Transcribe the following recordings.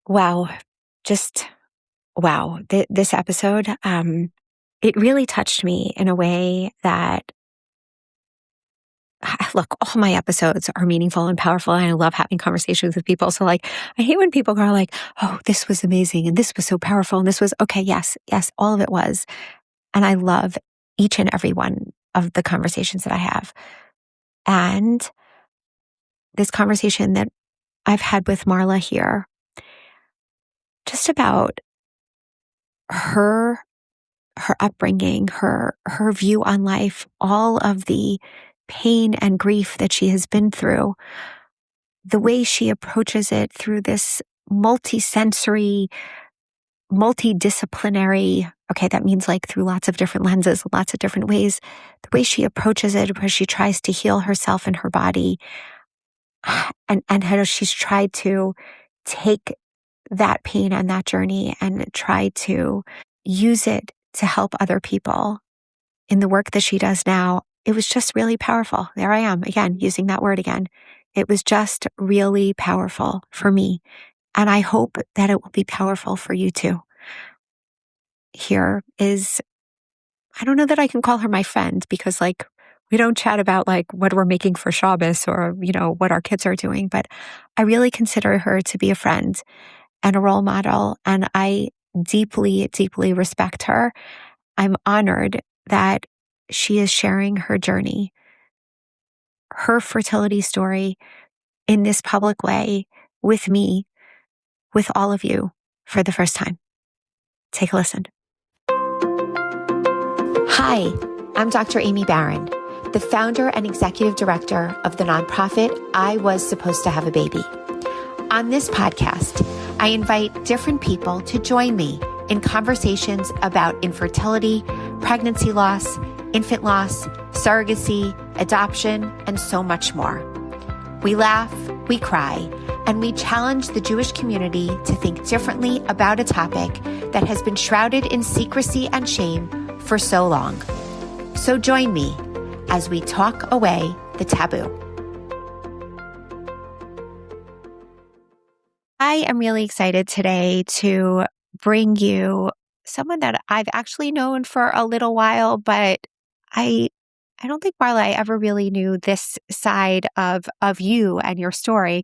Wow. Just wow. This episode, it really touched me in a way that, look, all my episodes are meaningful and powerful, and I love having conversations with people. So like, I hate when people are like, oh, this was amazing, and this was so powerful, and this was, okay, yes, all of it was. And I love each and every one of the conversations that I have. And this conversation that I've had with Marla here, just about her upbringing, her view on life, all of the pain and grief that she has been through, the way she approaches it through this multi-sensory, multidisciplinary, okay, that means like through lots of different lenses, lots of different ways, the way she approaches it, where she tries to heal herself and her body, and how she's tried to take that pain and that journey and try to use it to help other people in the work that she does now. It was just really powerful. There I am again, using that word again. It was just really powerful for me. And I hope that it will be powerful for you too. Here is, I don't know that I can call her my friend, because like, we don't chat about like what we're making for Shabbos or, what our kids are doing, but I really consider her to be a friend and a role model. And I deeply, deeply respect her. I'm honored that she is sharing her journey, her fertility story in this public way with me, with all of you for the first time. Take a listen. Hi, I'm Dr. Aimee Barron, the founder and executive director of the nonprofit I Was Supposed to Have a Baby. On this podcast, I invite different people to join me in conversations about infertility, pregnancy loss, infant loss, surrogacy, adoption, and so much more. We laugh, we cry, and we challenge the Jewish community to think differently about a topic that has been shrouded in secrecy and shame for so long. So join me as we talk away the taboo. I am really excited today to bring you someone that I've actually known for a little while, but I don't think, Marla, I ever really knew this side of you and your story.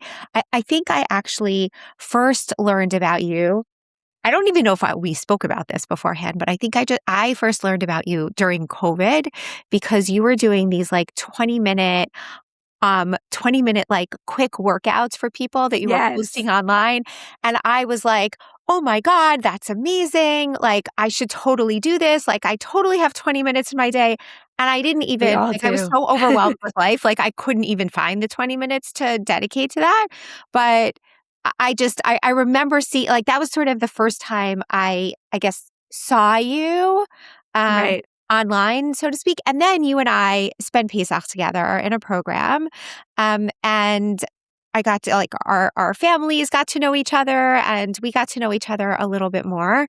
I think I actually first learned about you. I don't even know if we spoke about this beforehand, but I think I first learned about you during COVID, because you were doing these like 20-minute like quick workouts for people that you were posting online. And I was like, oh my God, that's amazing. Like, I should totally do this. Like, I totally have 20 minutes in my day. And I didn't even, I was so overwhelmed with life. Like, I couldn't even find the 20 minutes to dedicate to that. But I remember seeing, like, that was sort of the first time I guess, saw you. Right. Online, so to speak. And then you and I spent Pesach together in a program. And I got to, like, our families got to know each other, and we got to know each other a little bit more.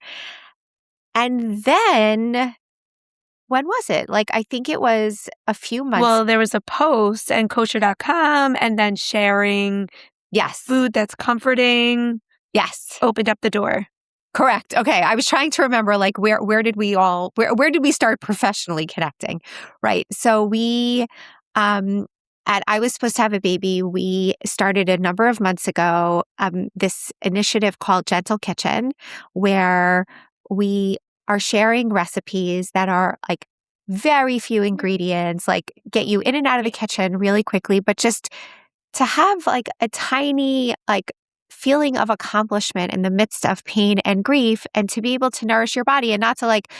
And then, when was it? Like, I think it was a few months. Well, there was a post and kosher.com, and then sharing food that's comforting. Yes. Opened up the door. Correct. Okay. I was trying to remember, like, where did we start professionally connecting? Right. So we, I Was Supposed to Have a Baby, we started a number of months ago, this initiative called Gentle Kitchen, where we are sharing recipes that are like very few ingredients, like get you in and out of the kitchen really quickly, but just to have like a tiny, like, feeling of accomplishment in the midst of pain and grief, and to be able to nourish your body and not to, like,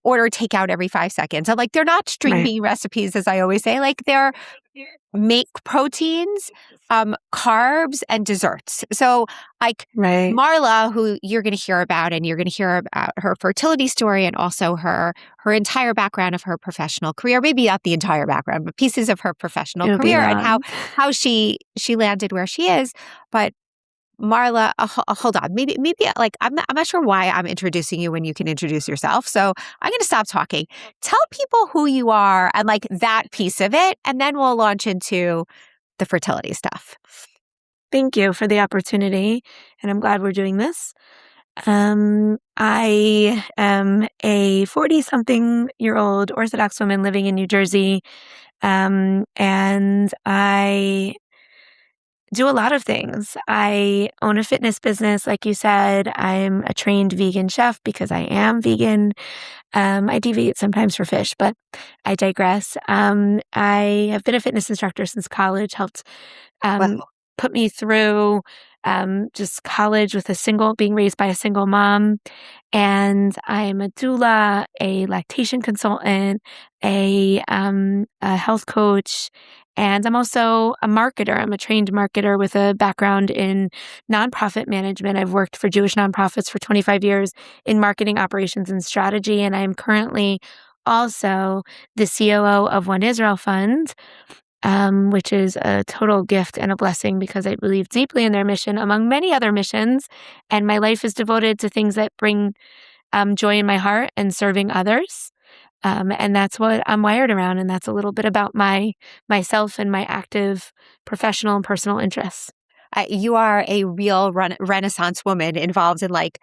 order takeout every 5 seconds. And like, they're not stringy recipes, as I always say. Like, they're make proteins, carbs, and desserts. So like Marla, who you're going to hear about, and you're going to hear about her fertility story, and also her entire background of her professional career, maybe not the entire background, but pieces of her professional career and how she landed where she is. But Marla, hold on. Maybe like, I'm not sure why I'm introducing you when you can introduce yourself. So I'm going to stop talking. Tell people who you are and like that piece of it, and then we'll launch into the fertility stuff. Thank you for the opportunity, and I'm glad we're doing this. I am a 40-something-year-old Orthodox woman living in New Jersey, and I do a lot of things. I own a fitness business, like you said. I'm a trained vegan chef because I am vegan. I deviate sometimes for fish, but I digress. I have been a fitness instructor since college, helped Wow. put me through just college with being raised by a single mom. And I'm a doula, a lactation consultant, a health coach, and I'm also a marketer. I'm a trained marketer with a background in nonprofit management. I've worked for Jewish nonprofits for 25 years in marketing operations and strategy, and I'm currently also the COO of One Israel Fund, which is a total gift and a blessing because I believe deeply in their mission, among many other missions. And my life is devoted to things that bring joy in my heart and serving others. And that's what I'm wired around. And that's a little bit about myself and my active professional and personal interests. You are a real Renaissance woman involved in like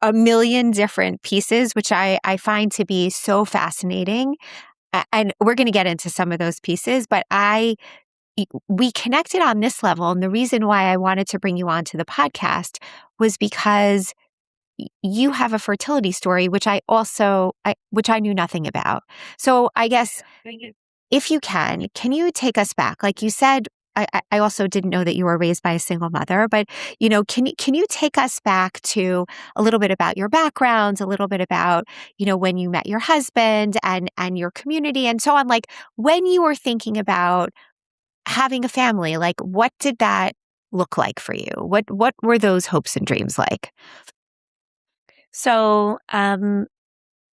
a million different pieces, which I find to be so fascinating. And we're going to get into some of those pieces, but we connected on this level. And the reason why I wanted to bring you onto the podcast was because you have a fertility story, which which I knew nothing about. So I guess if you can you take us back? Like you said, I also didn't know that you were raised by a single mother, but can you take us back to a little bit about your background, a little bit about, when you met your husband and your community and so on, like when you were thinking about having a family, like what did that look like for you? What were those hopes and dreams like? So,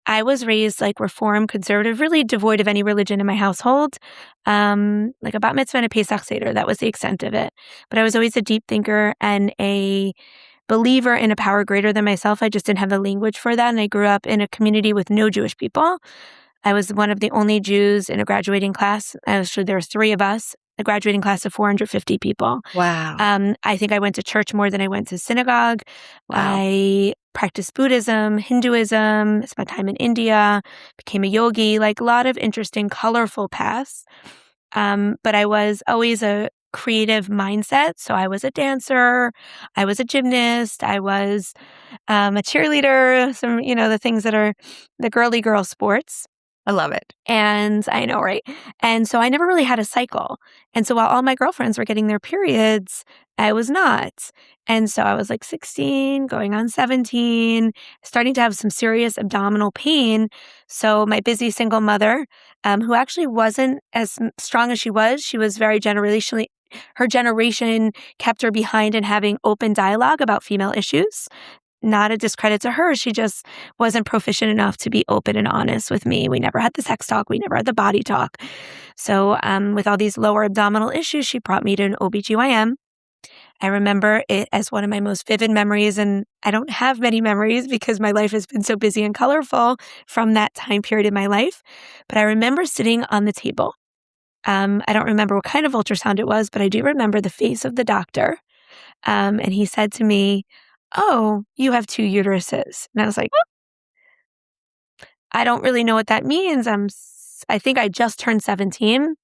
I was raised like Reform, conservative, really devoid of any religion in my household. Like a bat mitzvah and a Pesach Seder, that was the extent of it. But I was always a deep thinker and a believer in a power greater than myself. I just didn't have the language for that. And I grew up in a community with no Jewish people. I was one of the only Jews in a graduating class. Actually, there were three of us, a graduating class of 450 people. Wow. I think I went to church more than I went to synagogue. Wow. I practiced Buddhism, Hinduism, spent time in India, became a yogi, like a lot of interesting, colorful paths. But I was always a creative mindset. So I was a dancer, I was a gymnast, I was a cheerleader, some, the things that are the girly girl sports. I love it. And I know, right? And so I never really had a cycle. And so while all my girlfriends were getting their periods, I was not. And so I was like 16, going on 17, starting to have some serious abdominal pain. So my busy single mother, who actually wasn't as strong as she was very generationally, her generation kept her behind in having open dialogue about female issues. Not a discredit to her. She just wasn't proficient enough to be open and honest with me. We never had the sex talk. We never had the body talk. So with all these lower abdominal issues, she brought me to an OBGYN. I remember it as one of my most vivid memories, and I don't have many memories because my life has been so busy and colorful from that time period in my life. But I remember sitting on the table. I don't remember what kind of ultrasound it was, but I do remember the face of the doctor. And he said to me, "Oh, you have two uteruses." And I was like, I don't really know what that means. I think I just turned 17.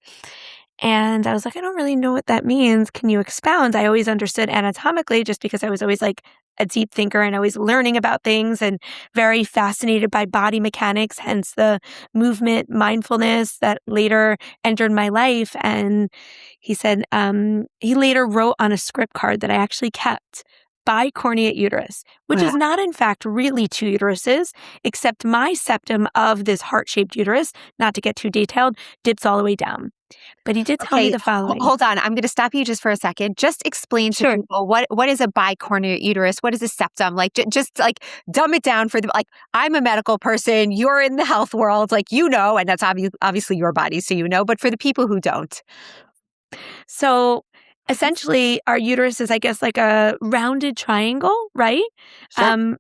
And I was like, I don't really know what that means. Can you expound? I always understood anatomically just because I was always like a deep thinker and always learning about things and very fascinated by body mechanics, hence the movement mindfulness that later entered my life. And he said, he later wrote on a script card that I actually kept, bicornuate uterus, which is not in fact really two uteruses, except my septum of this heart-shaped uterus, not to get too detailed, dips all the way down. But he did tell me the following. Hold on. I'm going to stop you just for a second. Just explain to people what is a bicornuate uterus? What is a septum? Like, just like dumb it down for them. Like, I'm a medical person. You're in the health world. Like, and that's obviously your body, so but for the people who don't. So essentially, our uterus is, I guess, like a rounded triangle, right? Sure.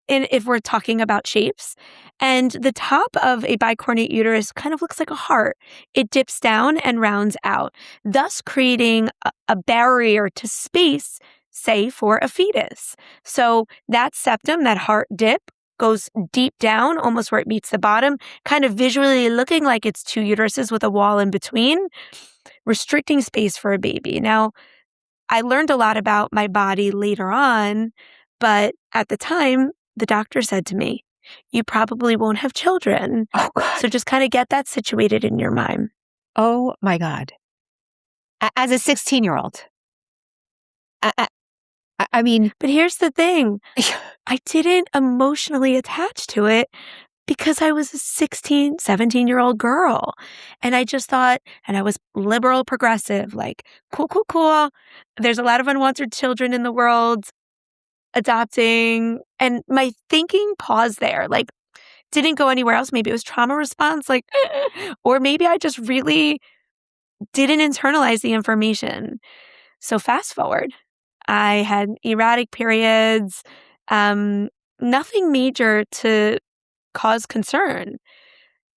if we're talking about shapes. And the top of a bicornuate uterus kind of looks like a heart. It dips down and rounds out, thus creating a barrier to space, say, for a fetus. So that septum, that heart dip, goes deep down, almost where it meets the bottom, kind of visually looking like it's two uteruses with a wall in between, restricting space for a baby. Now, I learned a lot about my body later on, but at the time, the doctor said to me, "You probably won't have children." Oh, God. So just kind of get that situated in your mind. Oh, my God. As a 16-year-old. I mean, But here's the thing. I didn't emotionally attach to it because I was a 16, 17-year-old girl. And I just thought, and I was liberal progressive, like, cool, cool, cool. There's a lot of unwanted children in the world, adopting. And my thinking paused there, like, didn't go anywhere else. Maybe it was trauma response, like, or maybe I just really didn't internalize the information. So fast forward, I had erratic periods, nothing major to cause concern.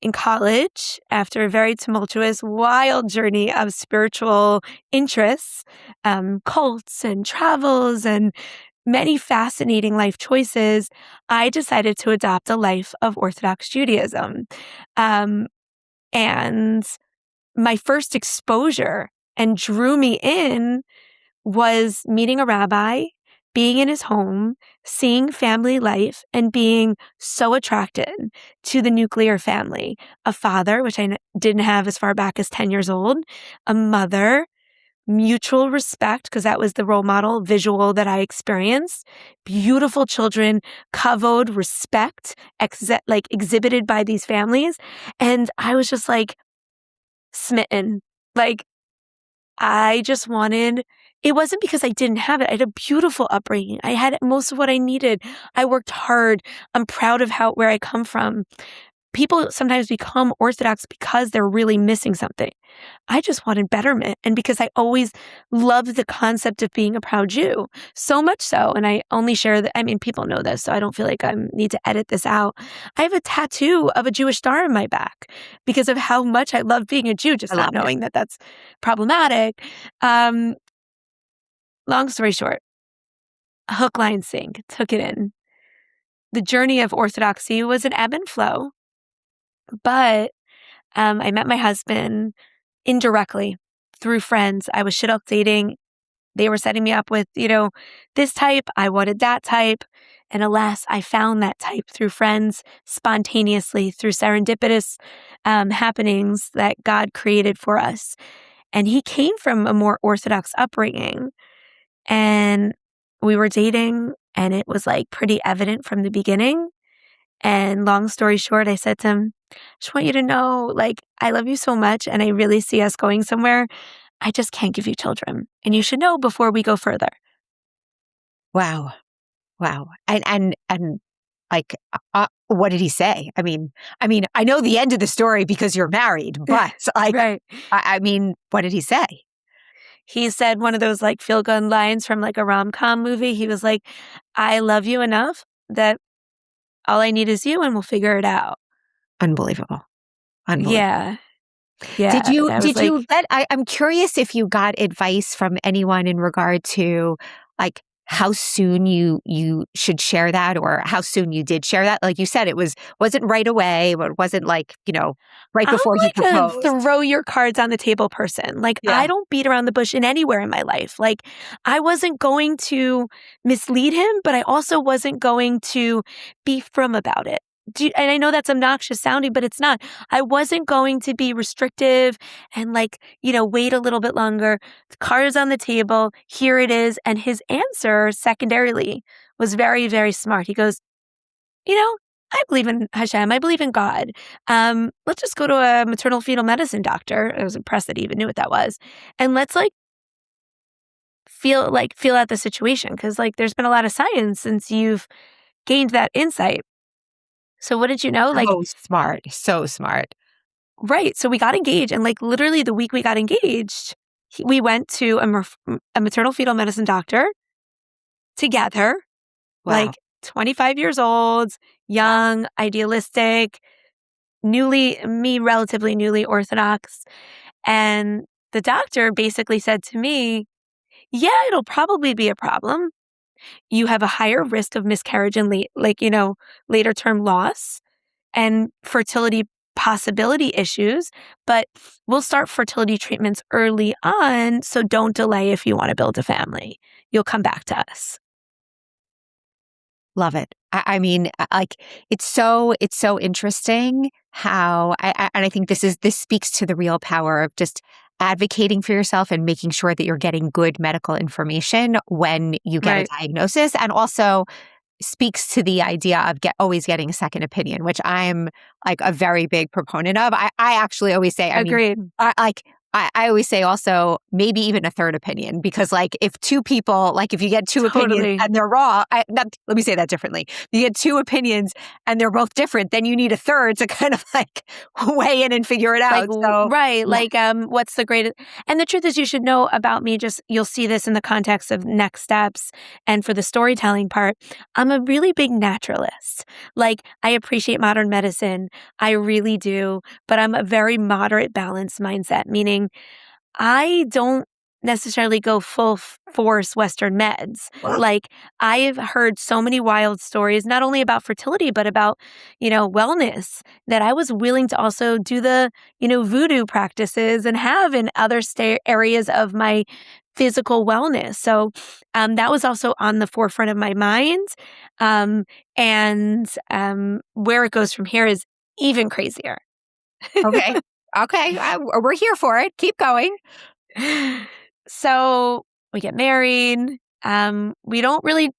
In college, after a very tumultuous, wild journey of spiritual interests, cults and travels and many fascinating life choices, I decided to adopt a life of Orthodox Judaism. And my first exposure and drew me in was meeting a rabbi, being in his home, seeing family life, and being so attracted to the nuclear family. A father, which I didn't have as far back as 10 years old, a mother, mutual respect, because that was the role model visual that I experienced, beautiful children, kavod, respect, exhibited by these families. And I was just like smitten. Like, I just wanted, it wasn't because I didn't have it. I had a beautiful upbringing. I had most of what I needed. I worked hard. I'm proud of where I come from. People sometimes become Orthodox because they're really missing something. I just wanted betterment. And because I always loved the concept of being a proud Jew, so much so. And I only share that, I mean, people know this, so I don't feel like I need to edit this out. I have a tattoo of a Jewish star in my back because of how much I love being a Jew, just not knowing that that's problematic. Long story short, hook, line, sink, took it in. The journey of Orthodoxy was an ebb and flow, but I met my husband indirectly through friends. I was shidduch dating. They were setting me up with, this type. I wanted that type. And alas, I found that type through friends, spontaneously, through serendipitous happenings that God created for us. And he came from a more Orthodox upbringing. And we were dating, and it was like pretty evident from the beginning. And long story short, I said to him, I just want you to know, like, I love you so much and I really see us going somewhere. I just can't give you children. And you should know before we go further. Wow. Wow. And like, what did he say? I mean, I know the end of the story because you're married, but like, right. I mean, what did he say? He said one of those like feel-good lines from like a rom-com movie. He was like, I love you enough that all I need is you and we'll figure it out. Unbelievable. Yeah. Did you I'm curious if you got advice from anyone in regard to like how soon you should share that or how soon you did share that? Like you said, wasn't right away, but it wasn't like, right before he proposed. I'm like a throw your cards on the table person. Like, yeah. I don't beat around the bush in anywhere in my life. Like, I wasn't going to mislead him, but I also wasn't going to be firm about it. And I know that's obnoxious sounding, but it's not. I wasn't going to be restrictive and like, wait a little bit longer. The card is on the table. Here it is. And his answer, secondarily, was very, very smart. He goes, I believe in Hashem. I believe in God. Let's just go to a maternal fetal medicine doctor. I was impressed that he even knew what that was. And let's feel out the situation. Because there's been a lot of science since you've gained that insight. So what did you know? So smart. Right. So we got engaged. And literally the week we got engaged, we went to a maternal fetal medicine doctor together. Wow. 25 years old, young, idealistic, relatively newly Orthodox. And the doctor basically said to me, yeah, it'll probably be a problem. You have a higher risk of miscarriage and later term loss and fertility possibility issues, but we'll start fertility treatments early on. So don't delay if you want to build a family. You'll come back to us. Love it. I mean, like it's so interesting how and I think this speaks to the real power of just advocating for yourself and making sure that you're getting good medical information when you get Right. a diagnosis, and also speaks to the idea of always getting a second opinion, which I'm like a very big proponent of. I actually always say, I mean, Agreed. I always say also maybe even a third opinion, because like if two people, like if you get two opinions Totally. and they're wrong, let me say that differently. You get two opinions and they're both different, then you need a third to kind of like weigh in and figure it out. So Right. yeah. Like, what's the greatest? And the truth is, you should know about me. Just you'll see this in the context of next steps, and for the storytelling part, I'm a really big naturalist. Like, I appreciate modern medicine, I really do, but I'm a very moderate, balanced mindset. Meaning, I don't necessarily go full force Western meds. Wow. Like, I've heard so many wild stories, not only about fertility, but about, wellness, that I was willing to also do the, voodoo practices and have in other areas of my physical wellness. So that was also on the forefront of my mind. And where it goes from here is even crazier. Okay. Okay. We're here for it. Keep going. So we get married. We don't really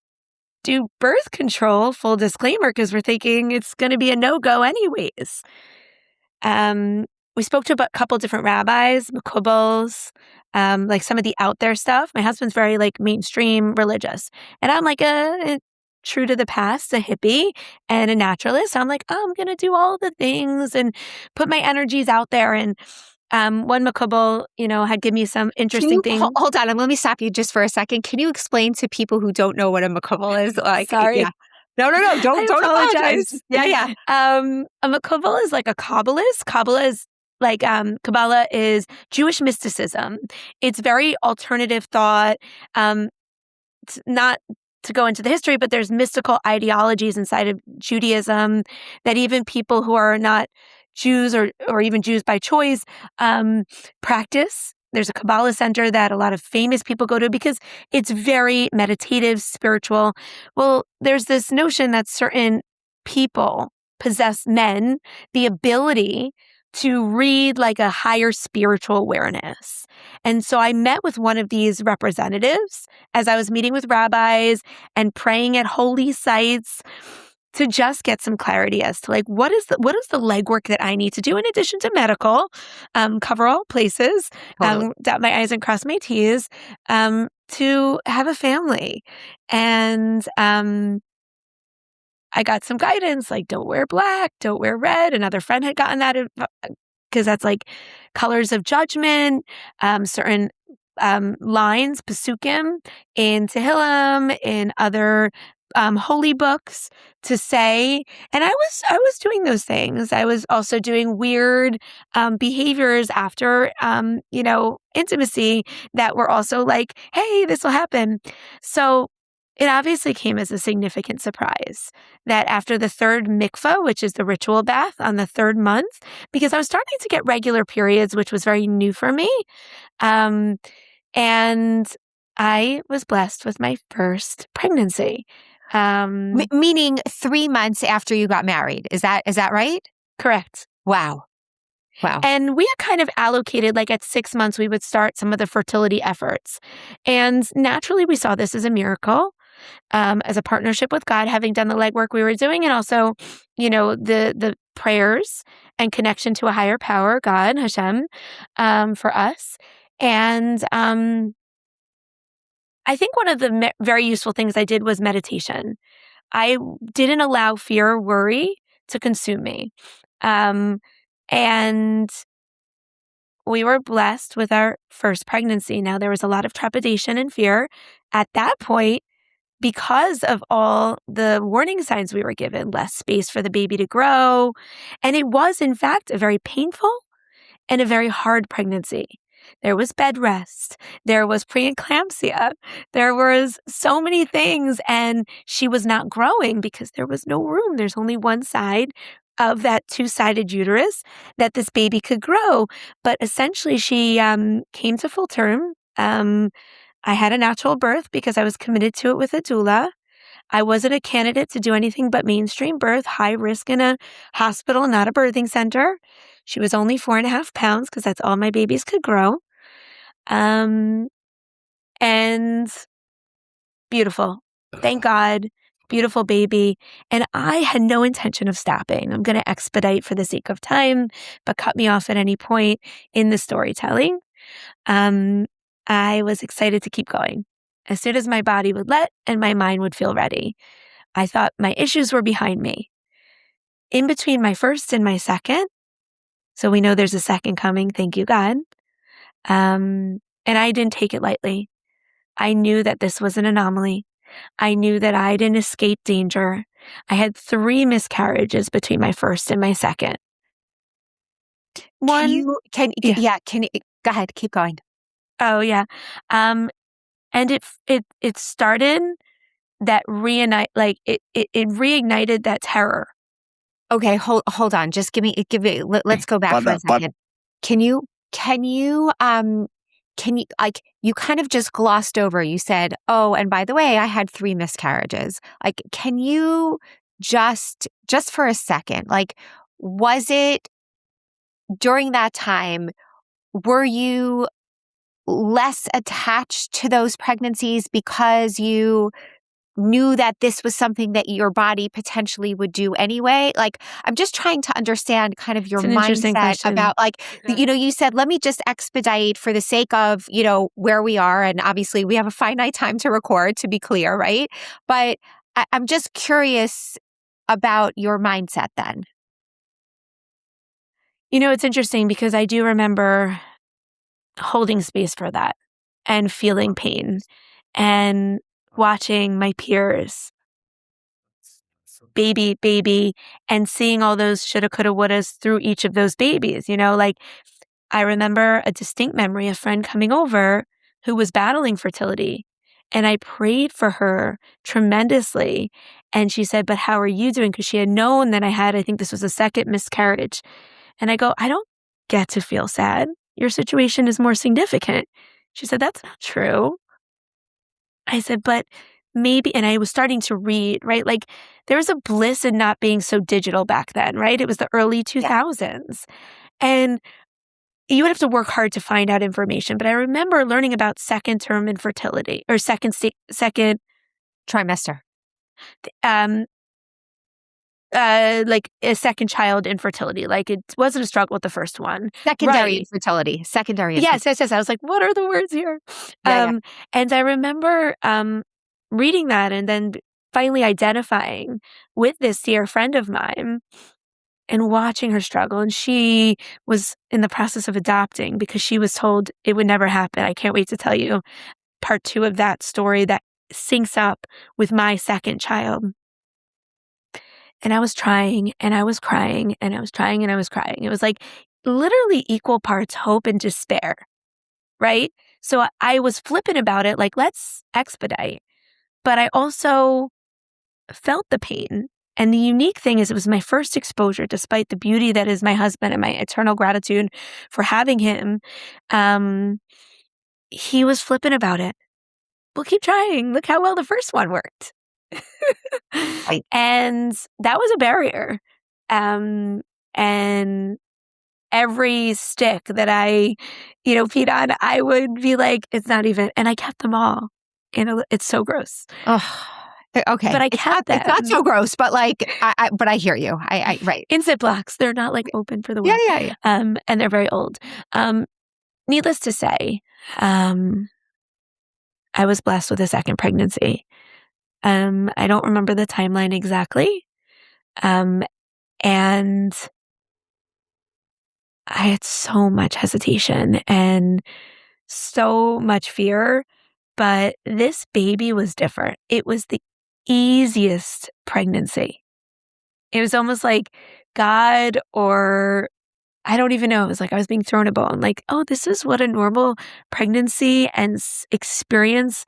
do birth control, full disclaimer, because we're thinking it's going to be a no-go anyways. We spoke to a couple different rabbis, makubals, like some of the out there stuff. My husband's very like mainstream religious, and I'm like a true to the past, a hippie and a naturalist. So I'm like, oh, I'm going to do all the things and put my energies out there. And one makubal, had given me some Can interesting you things. hold on? And let me stop you just for a second. Can you explain to people who don't know what a makubal is? Like, Sorry. yeah. No. Don't I apologize. apologize. Yeah. A makubal is like a Kabbalist. Kabbalah is Jewish mysticism. It's very alternative thought. It's not to go into the history, but there's mystical ideologies inside of Judaism that even people who are not Jews or even Jews by choice practice. There's a Kabbalah center that a lot of famous people go to because it's very meditative, spiritual. Well, there's this notion that certain people possess the ability to read like a higher spiritual awareness. And so I met with one of these representatives as I was meeting with rabbis and praying at holy sites to just get some clarity as to like what is the legwork that I need to do in addition to medical, cover all places, Totally. dot my I's and cross my T's, to have a family. And I got some guidance, like don't wear black, don't wear red. Another friend had gotten that because that's like colors of judgment, certain lines, Pesukim, in Tehillim, in other holy books to say. And I was doing those things. I was also doing weird behaviors after, intimacy that were also like, hey, this will happen. So it obviously came as a significant surprise that after the third mikvah, which is the ritual bath on the third month, because I was starting to get regular periods, which was very new for me. And I was blessed with my first pregnancy. Meaning 3 months after you got married. Is that right? Correct. Wow. And we had kind of allocated, like at 6 months, we would start some of the fertility efforts. And naturally, we saw this as a miracle, as a partnership with God, having done the legwork we were doing, and also, the prayers and connection to a higher power, God, Hashem, for us. And I think one of the very useful things I did was meditation. I didn't allow fear or worry to consume me. And we were blessed with our first pregnancy. Now, there was a lot of trepidation and fear at that point, because of all the warning signs we were given, less space for the baby to grow. And it was, in fact, a very painful and a very hard pregnancy. There was bed rest. There was preeclampsia. There was so many things. And she was not growing because there was no room. There's only one side of that two-sided uterus that this baby could grow. But essentially, she came to full term. I had a natural birth because I was committed to it with a doula. I wasn't a candidate to do anything but mainstream birth, high risk in a hospital, not a birthing center. She was only 4.5 pounds because that's all my babies could grow. And beautiful. Thank God. Beautiful baby. And I had no intention of stopping. I'm going to expedite for the sake of time, but cut me off at any point in the storytelling. I was excited to keep going as soon as my body would let and my mind would feel ready. I thought my issues were behind me. In between my first and my second, so we know there's a second coming, thank you, God. And I didn't take it lightly. I knew that this was an anomaly. I knew that I didn't escape danger. I had 3 miscarriages between my first and my second. Go ahead, keep going. Oh, yeah. And it started that reignited that terror. Okay, hold on. Just let's go back for a second. Can you you kind of just glossed over, you said, oh, and by the way, I had 3 miscarriages. Like, can you just for a second, like, was it during that time, were you less attached to those pregnancies because you knew that this was something that your body potentially would do anyway? Like, I'm just trying to understand kind of your mindset about, like, you said, let me just expedite for the sake of, where we are. And obviously we have a finite time to record, to be clear, right? But I'm just curious about your mindset then. It's interesting because I do remember holding space for that and feeling pain and watching my peers baby, and seeing all those shoulda, coulda, wouldas through each of those babies, like I remember a distinct memory, a friend coming over who was battling fertility, and I prayed for her tremendously. And she said, but how are you doing? Because she had known that I think this was a second miscarriage. And I go, I don't get to feel sad. Your situation is more significant. She said, that's not true. I said, but maybe, and I was starting to read, right? Like there was a bliss in not being so digital back then, right? It was the early 2000s. Yeah. And you would have to work hard to find out information. But I remember learning about second term infertility or second trimester. Like a second child infertility. Like it wasn't a struggle with the first one. Secondary infertility. Yes. I was like, what are the words here? And I remember reading that and then finally identifying with this dear friend of mine and watching her struggle. And she was in the process of adopting because she was told it would never happen. I can't wait to tell you part 2 of that story that syncs up with my second child. And I was trying and I was crying and I was trying and I was crying. It was like literally equal parts hope and despair, right? So I was flippant about it, like, let's expedite. But I also felt the pain. And the unique thing is it was my first exposure, despite the beauty that is my husband and my eternal gratitude for having him. He was flippant about it. We'll keep trying. Look how well the first one worked. And that was a barrier. And every stick that I, peed on, I would be like, it's not even, and I kept them all. It's so gross. Oh, okay. But I kept them. It's not so gross, but like, but I hear you. Right. In Ziplocs. They're not like open for the world. Yeah. And they're very old. Needless to say, I was blessed with a second pregnancy. I don't remember the timeline exactly. And I had so much hesitation and so much fear. But this baby was different. It was the easiest pregnancy. It was almost like God, or I don't even know. It was like I was being thrown a bone. Like, oh, this is what a normal pregnancy and experience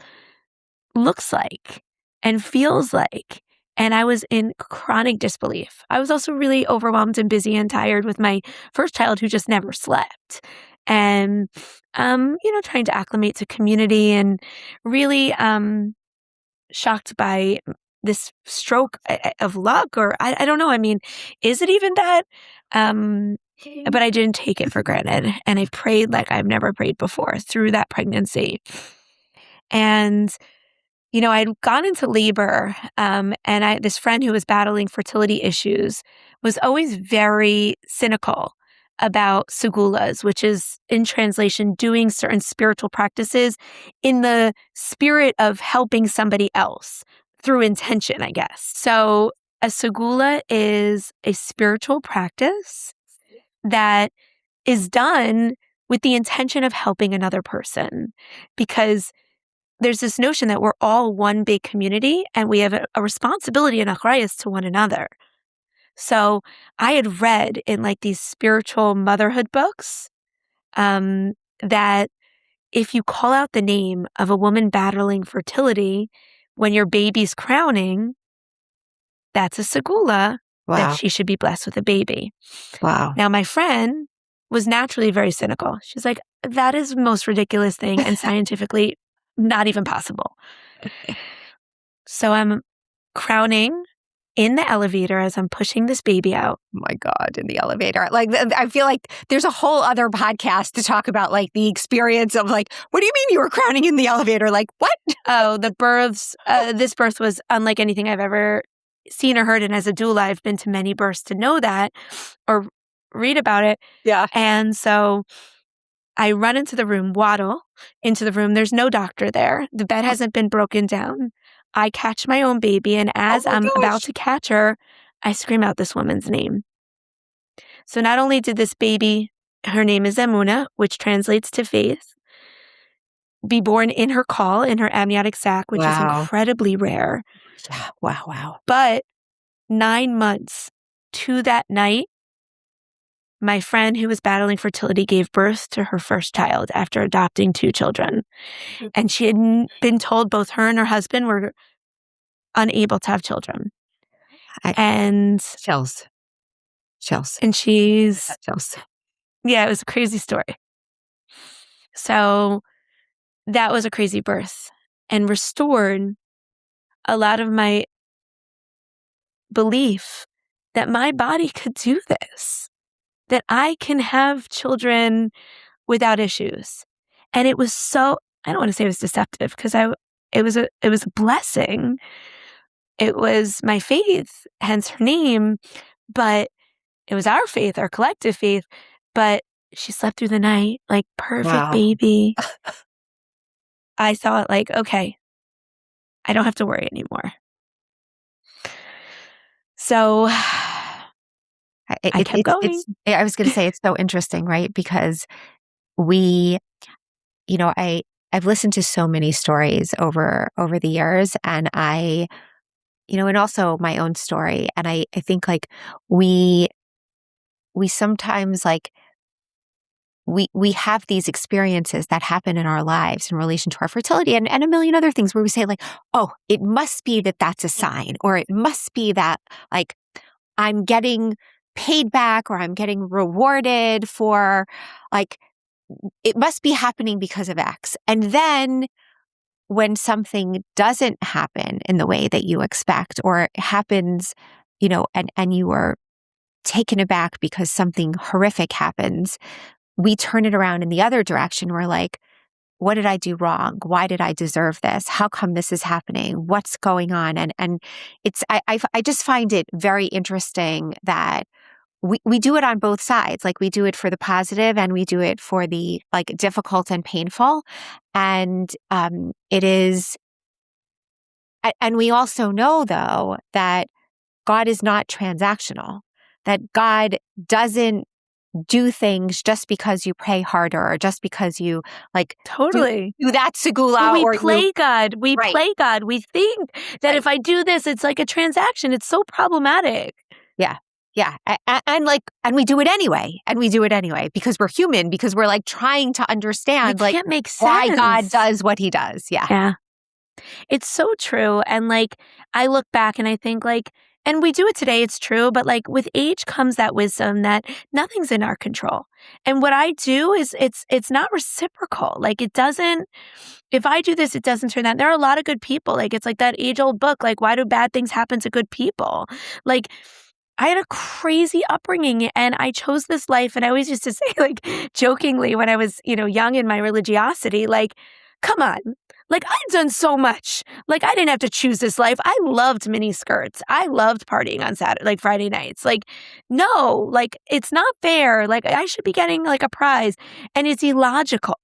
looks like and feels like. And I was in chronic disbelief. I was also really overwhelmed and busy and tired with my first child who just never slept. And, trying to acclimate to community and really shocked by this stroke of luck, or I don't know. I mean, is it even that? But I didn't take it for granted. And I prayed like I've never prayed before through that pregnancy. And I'd gone into labor, and this friend who was battling fertility issues was always very cynical about segulas, which is, in translation, doing certain spiritual practices in the spirit of helping somebody else through intention, I guess. So a segula is a spiritual practice that is done with the intention of helping another person, because there's this notion that we're all one big community and we have a responsibility and achrayus to one another. So I had read in like these spiritual motherhood books that if you call out the name of a woman battling fertility when your baby's crowning, that's a segula that she should be blessed with a baby. Wow. Now, my friend was naturally very cynical. She's like, that is the most ridiculous thing and scientifically not even possible. So I'm crowning in the elevator as I'm pushing this baby out. Oh my God, in the elevator. Like, I feel like there's a whole other podcast to talk about like the experience of like, what do you mean you were crowning in the elevator? Like, what? Oh, the births. This birth was unlike anything I've ever seen or heard. And as a doula, I've been to many births to know that or read about it. Yeah. And so I run into the room, waddle into the room. There's no doctor there. The bed hasn't been broken down. I catch my own baby, and as I'm about to catch her, I scream out this woman's name. So not only did this baby, her name is Emuna, which translates to faith, be born in her call, in her amniotic sac, which is incredibly rare. Wow. But 9 months to that night, my friend who was battling fertility gave birth to her first child after adopting 2 children. And she had been told both her and her husband were unable to have children. And chills. And she's chills. Yeah, it was a crazy story. So that was a crazy birth and restored a lot of my belief that my body could do this, that I can have children without issues. And it was so, I don't want to say it was deceptive, because it was a blessing. It was my faith, hence her name, but it was our faith, our collective faith. But she slept through the night, like perfect baby. I thought like, okay, I don't have to worry anymore. So I kept going. I was going to say, it's so interesting, right? Because I've listened to so many stories over the years, and and also my own story. And I think like we sometimes like, we have these experiences that happen in our lives in relation to our fertility and a million other things where we say like, oh, it must be that that's a sign, or it must be that like I'm getting paid back, or I'm getting rewarded for like, it must be happening because of X. And then when something doesn't happen in the way that you expect, or it happens, and you are taken aback because something horrific happens, we turn it around in the other direction. We're like, what did I do wrong? Why did I deserve this? How come this is happening? What's going on? And it's, I just find it very interesting that we do it on both sides. Like we do it for the positive and we do it for the like difficult and painful. And it is, and we also know though that God is not transactional, that God doesn't do things just because you pray harder or just because you like Totally. do that segula We or play God. We Right. play God. We think that Right. if I do this, it's like a transaction. It's so problematic. Yeah. And we do it anyway. And we do it anyway because we're human, because we're like trying to understand It can't make sense. why God does what he does. Yeah. Yeah. It's so true. And like, I look back and I think like, and we do it today, it's true, but like with age comes that wisdom that nothing's in our control. And what I do is it's not reciprocal. Like it doesn't, if I do this, it doesn't turn out. There are a lot of good people. Like it's like that age old book, like why do bad things happen to good people? Like I had a crazy upbringing and I chose this life. And I always used to say like jokingly when I was, young in my religiosity, like, come on. Like I've done so much. Like I didn't have to choose this life. I loved mini skirts. I loved partying on Saturday, like Friday nights. Like, no, like it's not fair. Like I should be getting like a prize. And it's illogical.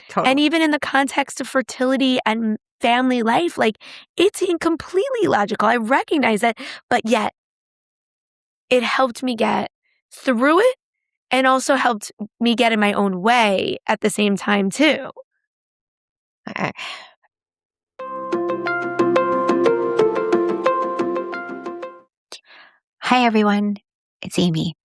Totally. And even in the context of fertility and family life, like it's completely illogical. I recognize that, but yet it helped me get through it and also helped me get in my own way at the same time too. Hi, everyone. It's Aimee.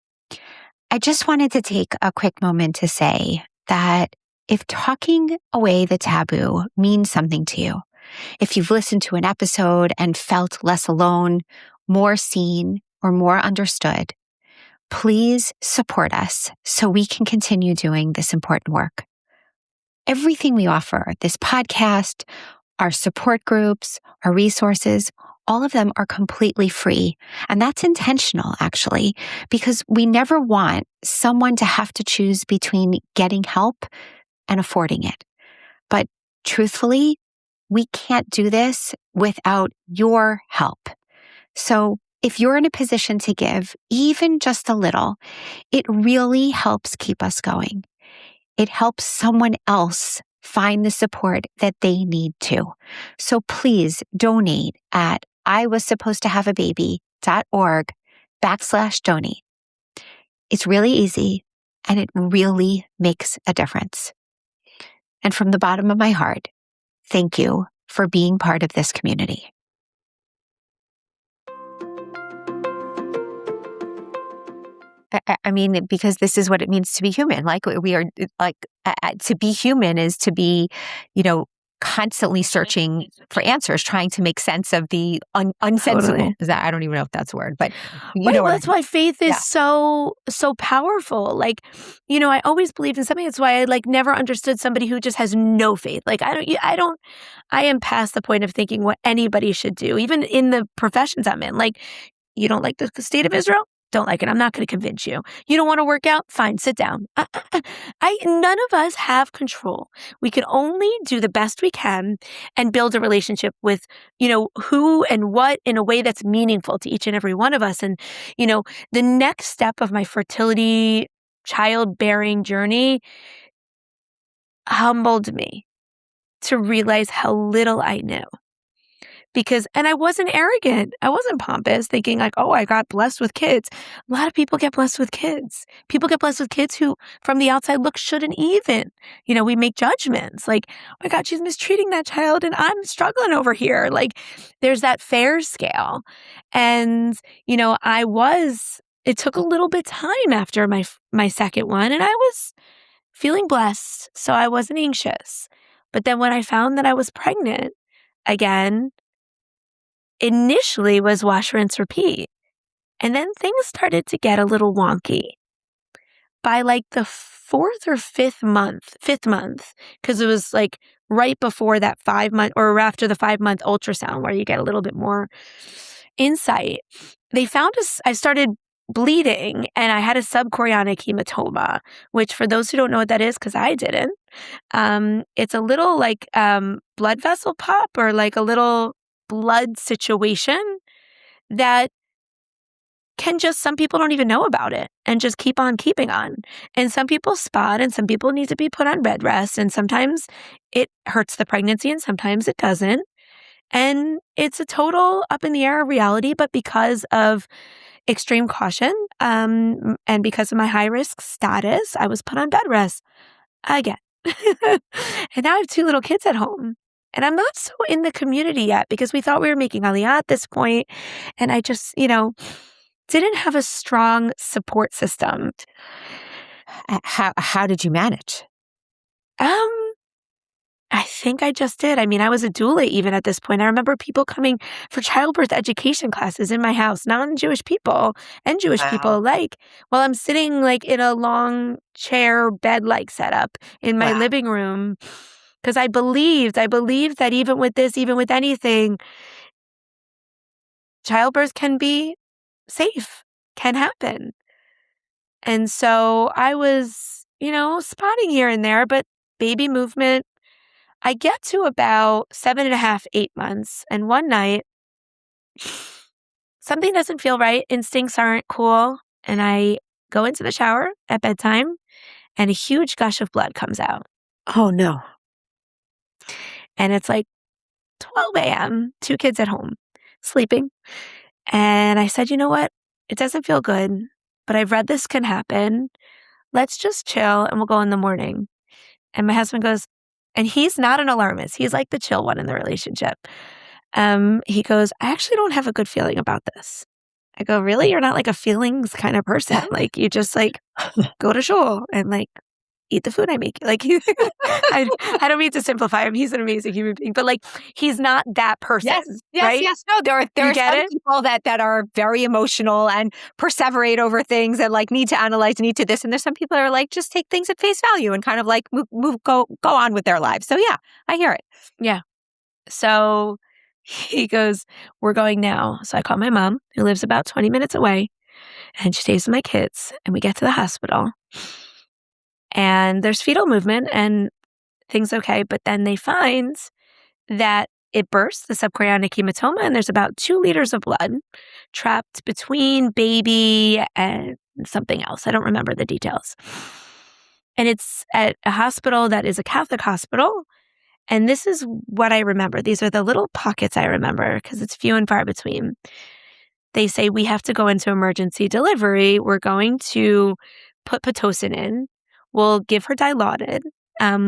I just wanted to take a quick moment to say that if talking away the taboo means something to you, if you've listened to an episode and felt less alone, more seen, or more understood, please support us so we can continue doing this important work. Everything we offer, this podcast, our support groups, our resources, all of them are completely free. And that's intentional, actually, because we never want someone to have to choose between getting help and affording it. But truthfully, we can't do this without your help. So if you're in a position to give even just a little, it really helps keep us going. It helps someone else find the support that they need too. So please donate at iwassuppose2haveababy.org/donate. It's really easy and it really makes a difference. And from the bottom of my heart, thank you for being part of this community. I mean, because this is what it means to be human. Like we are, like to be human is to be, constantly searching for answers, trying to make sense of the unsensible. Totally. I don't even know if that's a word, but that's why faith is so powerful. Like, I always believed in something. That's why I like never understood somebody who just has no faith. Like I am past the point of thinking what anybody should do, even in the professions I'm in. Like, you don't like the state of Israel? Don't like it. I'm not going to convince you. You don't want to work out? Fine, sit down. None of us have control. We can only do the best we can and build a relationship with, who and what in a way that's meaningful to each and every one of us. And, the next step of my fertility, childbearing journey humbled me to realize how little I knew. And I wasn't arrogant. I wasn't pompous, thinking like, oh, I got blessed with kids. A lot of people get blessed with kids. People get blessed with kids who from the outside look shouldn't even. We make judgments like, oh my God, she's mistreating that child and I'm struggling over here. Like there's that fair scale. And, it took a little bit time after my second one and I was feeling blessed. So I wasn't anxious. But then when I found that I was pregnant again, initially was wash, rinse, repeat. And then things started to get a little wonky. By like the fifth month, because it was like right before that 5 month or after the 5 month ultrasound where you get a little bit more insight. They found I started bleeding and I had a subchorionic hematoma, which for those who don't know what that is, because I didn't, it's a little like blood vessel pop or like a little blood situation that can some people don't even know about it and just keep on keeping on. And some people spot and some people need to be put on bed rest. And sometimes it hurts the pregnancy and sometimes it doesn't. And it's a total up in the air reality. But because of, extreme caution. And because of my high risk status, I was put on bed rest again. And now I have 2 little kids at home. And I'm not so in the community yet because we thought we were making Aliyah at this point. And I just, didn't have a strong support system. How did you manage? I think I just did. I mean, I was a doula even at this point. I remember people coming for childbirth education classes in my house, non-Jewish people and Jewish people alike, while I'm sitting like in a long chair bed-like setup in my living room. Because I believed that even with this, even with anything, childbirth can be safe, can happen. And so I was, spotting here and there, but baby movement. I get to about 7.5, 8 months, and one night, something doesn't feel right. Instincts aren't cool. And I go into the shower at bedtime, and a huge gush of blood comes out. Oh, no. And it's like 12 a.m., 2 kids at home, sleeping. And I said, you know what? It doesn't feel good, but I've read this can happen. Let's just chill, and we'll go in the morning. And my husband goes, and he's not an alarmist. He's like the chill one in the relationship. He goes, I actually don't have a good feeling about this. I go, really? You're not like a feelings kind of person. Like you just like go to shul and like eat the food I make. Like I don't mean to simplify him. He's an amazing human being, but like he's not that person. Yes, right? yes. No, there are some people that are very emotional and perseverate over things and like need to analyze, need to this. And there's some people that are like, just take things at face value and kind of like go on with their lives. So yeah, I hear it. Yeah. So he goes, we're going now. So I call my mom, who lives about 20 minutes away, and she stays with my kids. And we get to the hospital. And there's fetal movement and things okay. But then they find that it bursts, the subchorionic hematoma, and there's about 2 liters of blood trapped between baby and something else. I don't remember the details. And it's at a hospital that is a Catholic hospital. And this is what I remember. These are the little pockets I remember because it's few and far between. They say, we have to go into emergency delivery. We're going to put Pitocin in. We'll give her Dilaudid,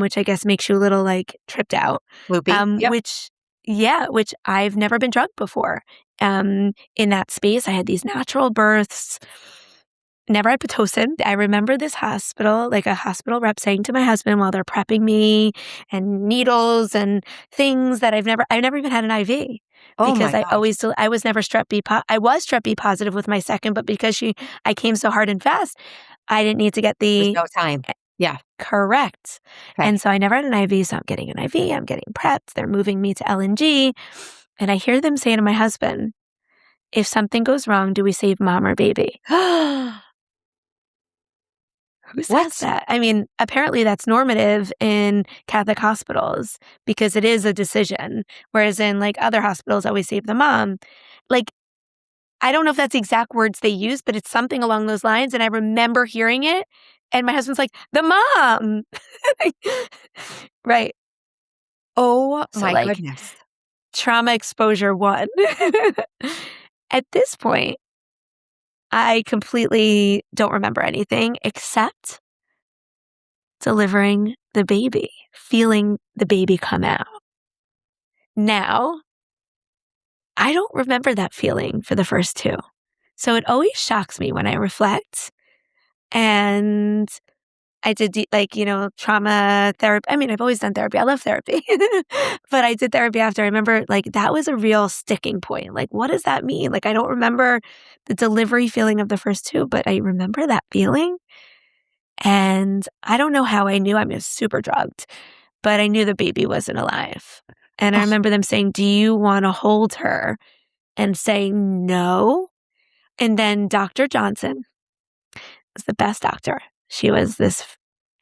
which I guess makes you a little like tripped out. Loopy. Yep. Which I've never been drugged before. In that space, I had these natural births. Never had Pitocin. I remember this hospital, like a hospital rep saying to my husband while they're prepping me and needles and things that I've never even had an IV. Oh because my gosh. I was never strep B. I was strep B positive with my second, but because I came so hard and fast, I didn't need to get There's no time. Yeah. Correct. Okay. And so I never had an IV, so I'm getting an IV. I'm getting prepped. They're moving me to LNG. And I hear them say to my husband, if something goes wrong, do we save mom or baby? Who says that? I mean, apparently that's normative in Catholic hospitals because it is a decision. Whereas in like other hospitals, always save the mom. Like, I don't know if that's the exact words they use, but it's something along those lines. And I remember hearing it. And my husband's like, the mom. Right. Oh So, my like, goodness. Trauma exposure 1. At this point, I completely don't remember anything except delivering the baby, feeling the baby come out. Now, I don't remember that feeling for the first 2. So it always shocks me when I reflect. And I did trauma therapy. I mean, I've always done therapy. I love therapy. But I did therapy after. I remember like that was a real sticking point. Like, what does that mean? Like, I don't remember the delivery feeling of the first 2, but I remember that feeling. And I don't know how I knew. I was super drugged, but I knew the baby wasn't alive. And I remember them saying, do you want to hold her? And saying no. And then Dr. Johnson was the best doctor. She was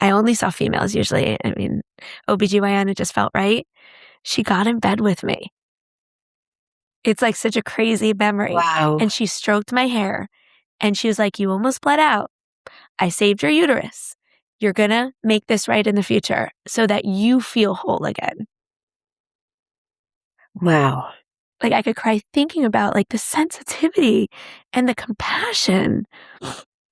I only saw females usually. I mean, OBGYN, it just felt right. She got in bed with me. It's like such a crazy memory. Wow. And she stroked my hair and she was like, you almost bled out. I saved your uterus. You're going to make this right in the future so that you feel whole again. Wow. like I could cry thinking about like the sensitivity and the compassion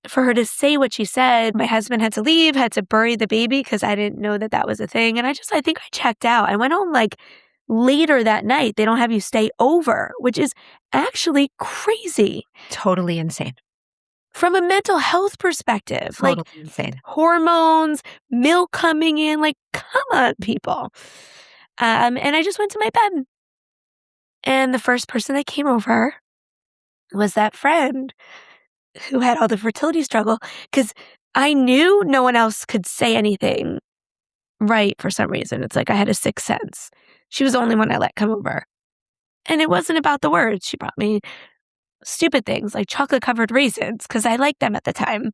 for her to say what she said. My husband had to leave, had to bury the baby because I didn't know that was a thing. And I think I checked out. I went home like later that night. They don't have you stay over, which is actually crazy. Totally insane. From a mental health perspective, Totally like insane. hormones, milk coming in, like, come on, people. And I just went to my bed. And the first person that came over was that friend who had all the fertility struggle, because I knew no one else could say anything right for some reason. It's like I had a sixth sense. She was the only one I let come over. And it wasn't about the words. She brought me stupid things like chocolate-covered raisins because I liked them at the time.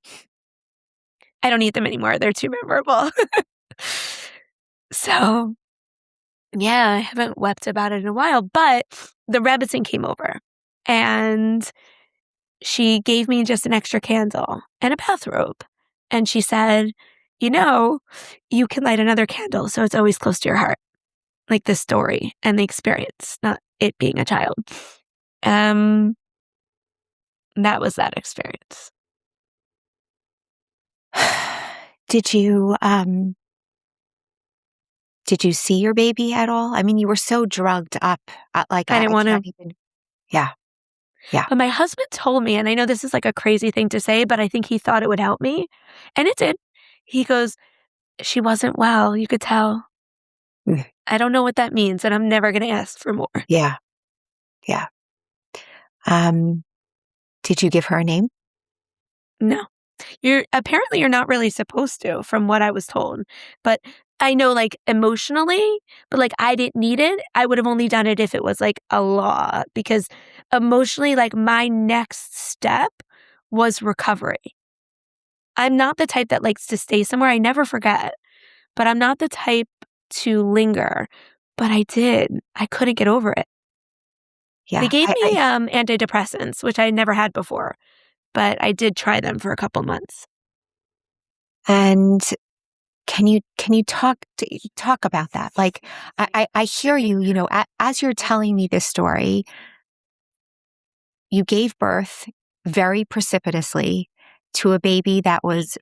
I don't eat them anymore. They're too memorable. So, yeah, I haven't wept about it in a while, but the Rebbetzin came over and she gave me just an extra candle and a bathrobe. And she said, you can light another candle so it's always close to your heart. Like the story and the experience, not it being a child. That was that experience. Did you see your baby at all? I mean, you were so drugged up. Like I didn't want to. Yeah. Yeah. But my husband told me, and I know this is like a crazy thing to say, but I think he thought it would help me. And it did. He goes, she wasn't well. You could tell. I don't know what that means, and I'm never going to ask for more. Yeah. Yeah. Did you give her a name? No. You're not really supposed to, from what I was told. But I know, like, emotionally, but like I didn't need it. I would have only done it if it was like a law, because emotionally, like, my next step was recovery. I'm not the type that likes to stay somewhere. I never forget, but I'm not the type to linger. But I did. I couldn't get over it. Yeah. They gave me antidepressants, which I never had before, but I did try them for a couple months. And can you talk about that? Like, I hear you, as you're telling me this story, you gave birth very precipitously to a baby that was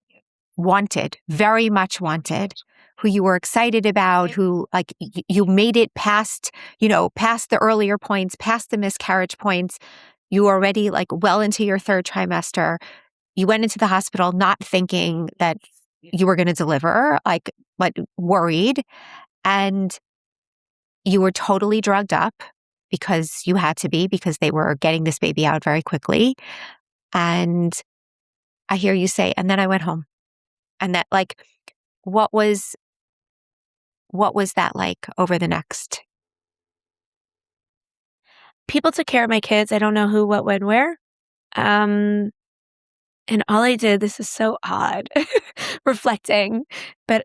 wanted, very much wanted, who you were excited about, who, like, you made it past the earlier points, past the miscarriage points. You were already like well into your third trimester. You went into the hospital not thinking that you were going to deliver, but worried. And you were totally drugged up because you had to be, because they were getting this baby out very quickly. And I hear you say, and then I went home. And that, like, what was that like over the next? People took care of my kids. I don't know who, what, when, where. And all I did, this is so odd, reflecting, but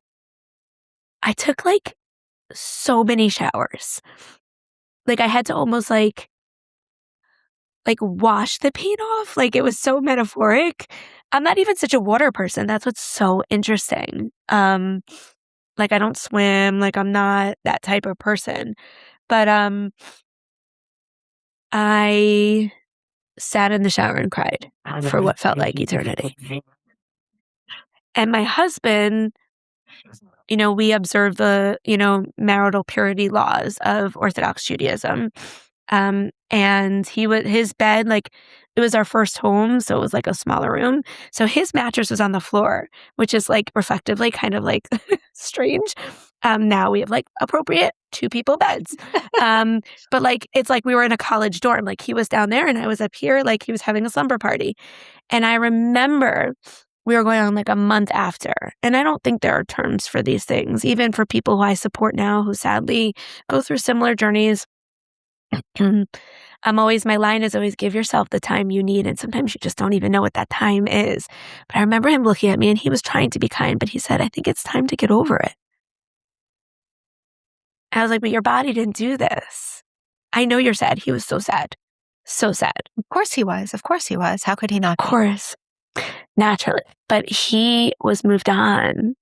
I took like so many showers. Like I had to almost like wash the paint off. Like it was so metaphoric. I'm not even such a water person. That's what's so interesting. Like I don't swim. Like I'm not that type of person. But I sat in the shower and cried for what felt like eternity. And my husband, we observe the, marital purity laws of Orthodox Judaism. And his bed, like, it was our first home, so it was like a smaller room. So his mattress was on the floor, which is like reflectively kind of like strange. Now we have like appropriate 2-people beds. But like, it's like we were in a college dorm. Like he was down there and I was up here, like he was having a slumber party. And I remember we were going on like a month after. And I don't think there are terms for these things, even for people who I support now who sadly go through similar journeys. My line is always give yourself the time you need. And sometimes you just don't even know what that time is. But I remember him looking at me and he was trying to be kind, but he said, I think it's time to get over it. I was like, but your body didn't do this. I know you're sad. He was so sad. So sad. Of course he was. Of course he was. How could he not? Of course. Naturally. But he was moved on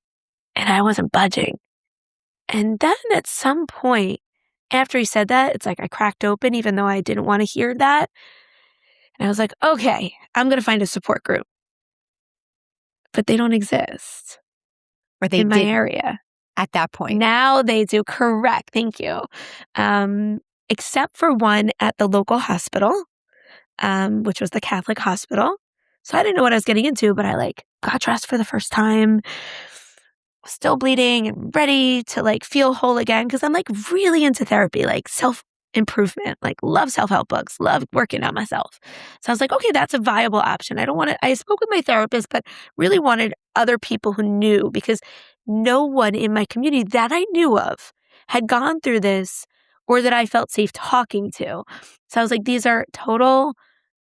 and I wasn't budging. And then at some point, After he said that, it's like I cracked open even though I didn't want to hear that. And I was like, okay, I'm going to find a support group. But they don't exist Or they in my didn't area. at that point. Now they do. Correct. Thank you. Except for one at the local hospital, which was the Catholic hospital. So I didn't know what I was getting into, but I got dressed for the first time, still bleeding and ready to feel whole again. Cause I'm really into therapy, self-improvement, love self-help books, love working on myself. So I was like, okay, that's a viable option. I spoke with my therapist, but really wanted other people who knew, because no one in my community that I knew of had gone through this or that I felt safe talking to. So I was like, these are total,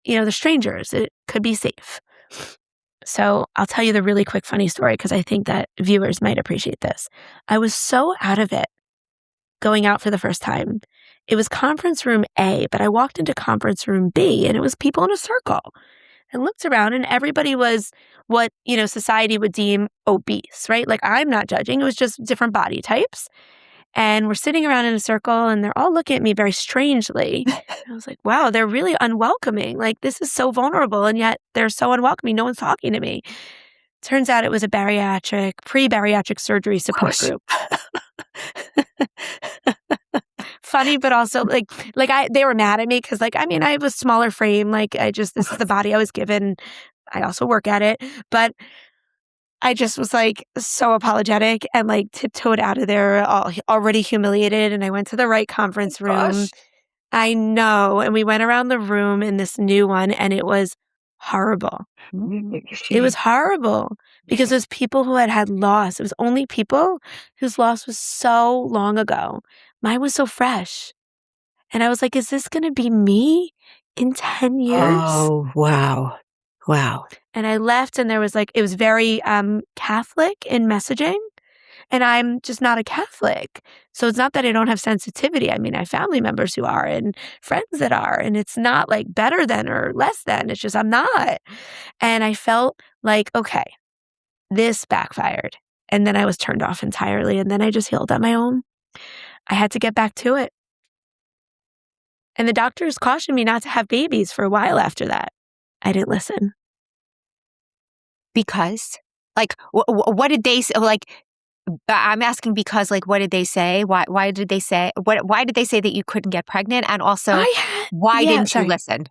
they're strangers. It could be safe. So I'll tell you the really quick funny story because I think that viewers might appreciate this. I was so out of it going out for the first time. It was conference room A, but I walked into conference room B and it was people in a circle. I looked around and everybody was what, society would deem obese, right? I'm not judging. It was just different body types. And we're sitting around in a circle and they're all looking at me very strangely. I was like, wow, they're really unwelcoming. This is so vulnerable. And yet they're so unwelcoming. No one's talking to me. Turns out it was a pre-bariatric surgery support group. Funny, but also they were mad at me because I have a smaller frame. This is the body I was given. I also work at it, but I just was so apologetic and tiptoed out of there already humiliated. And I went to the right conference room. Gosh. I know. And we went around the room in this new one and it was horrible. It was horrible because it was people who had loss. It was only people whose loss was so long ago. Mine was so fresh. And I was like, is this going to be me in 10 years? Oh, wow. Wow. And I left and there was it was very Catholic in messaging. And I'm just not a Catholic. So it's not that I don't have sensitivity. I have family members who are and friends that are. And it's not better than or less than. It's just I'm not. And I felt okay, this backfired. And then I was turned off entirely. And then I just healed on my own. I had to get back to it. And the doctors cautioned me not to have babies for a while after that. I didn't listen. Because? What did they say? I'm asking because, what did they say? Why did they say why did they say that you couldn't get pregnant? And also, why didn't you listen?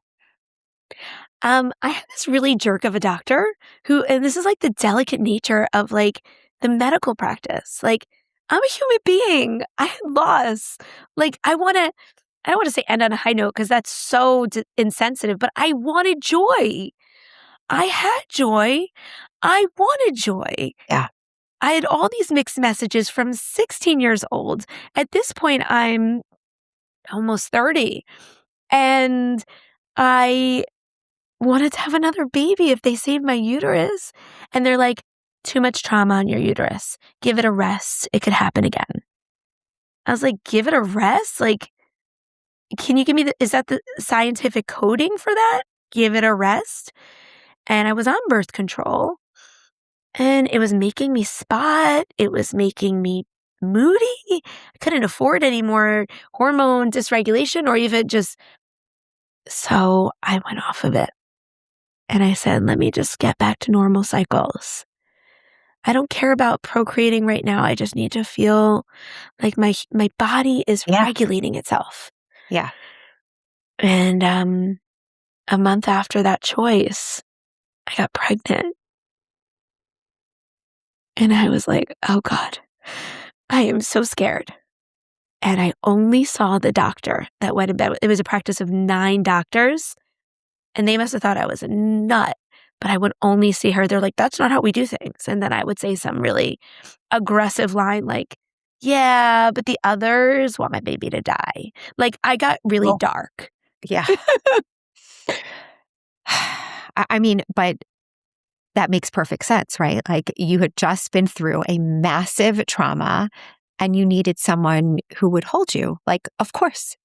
I had this really jerk of a doctor who, and this is the delicate nature of the medical practice. I'm a human being. I had loss. I don't want to say end on a high note because that's so insensitive, but I wanted joy. I had joy. I wanted joy. Yeah. I had all these mixed messages from 16 years old. At this point, I'm almost 30. And I wanted to have another baby if they saved my uterus. And they're like, too much trauma on your uterus. Give it a rest. It could happen again. I was like, give it a rest? Can you give me is that the scientific coding for that? Give it a rest? And I was on birth control. And it was making me spot. It was making me moody. I couldn't afford any more hormone dysregulation or even just. So I went off of it. And I said, let me just get back to normal cycles. I don't care about procreating right now. I just need to feel like my body is regulating itself. Yeah. And a month after that choice, I got pregnant. And I was like, oh God, I am so scared. And I only saw the doctor that went in bed. It was a practice of 9 doctors. And they must have thought I was a nut. But I would only see her. They're like, that's not how we do things. And then I would say some really aggressive line yeah, but the others want my baby to die. I got really dark. Yeah. But that makes perfect sense, right? You had just been through a massive trauma and you needed someone who would hold you. Of course.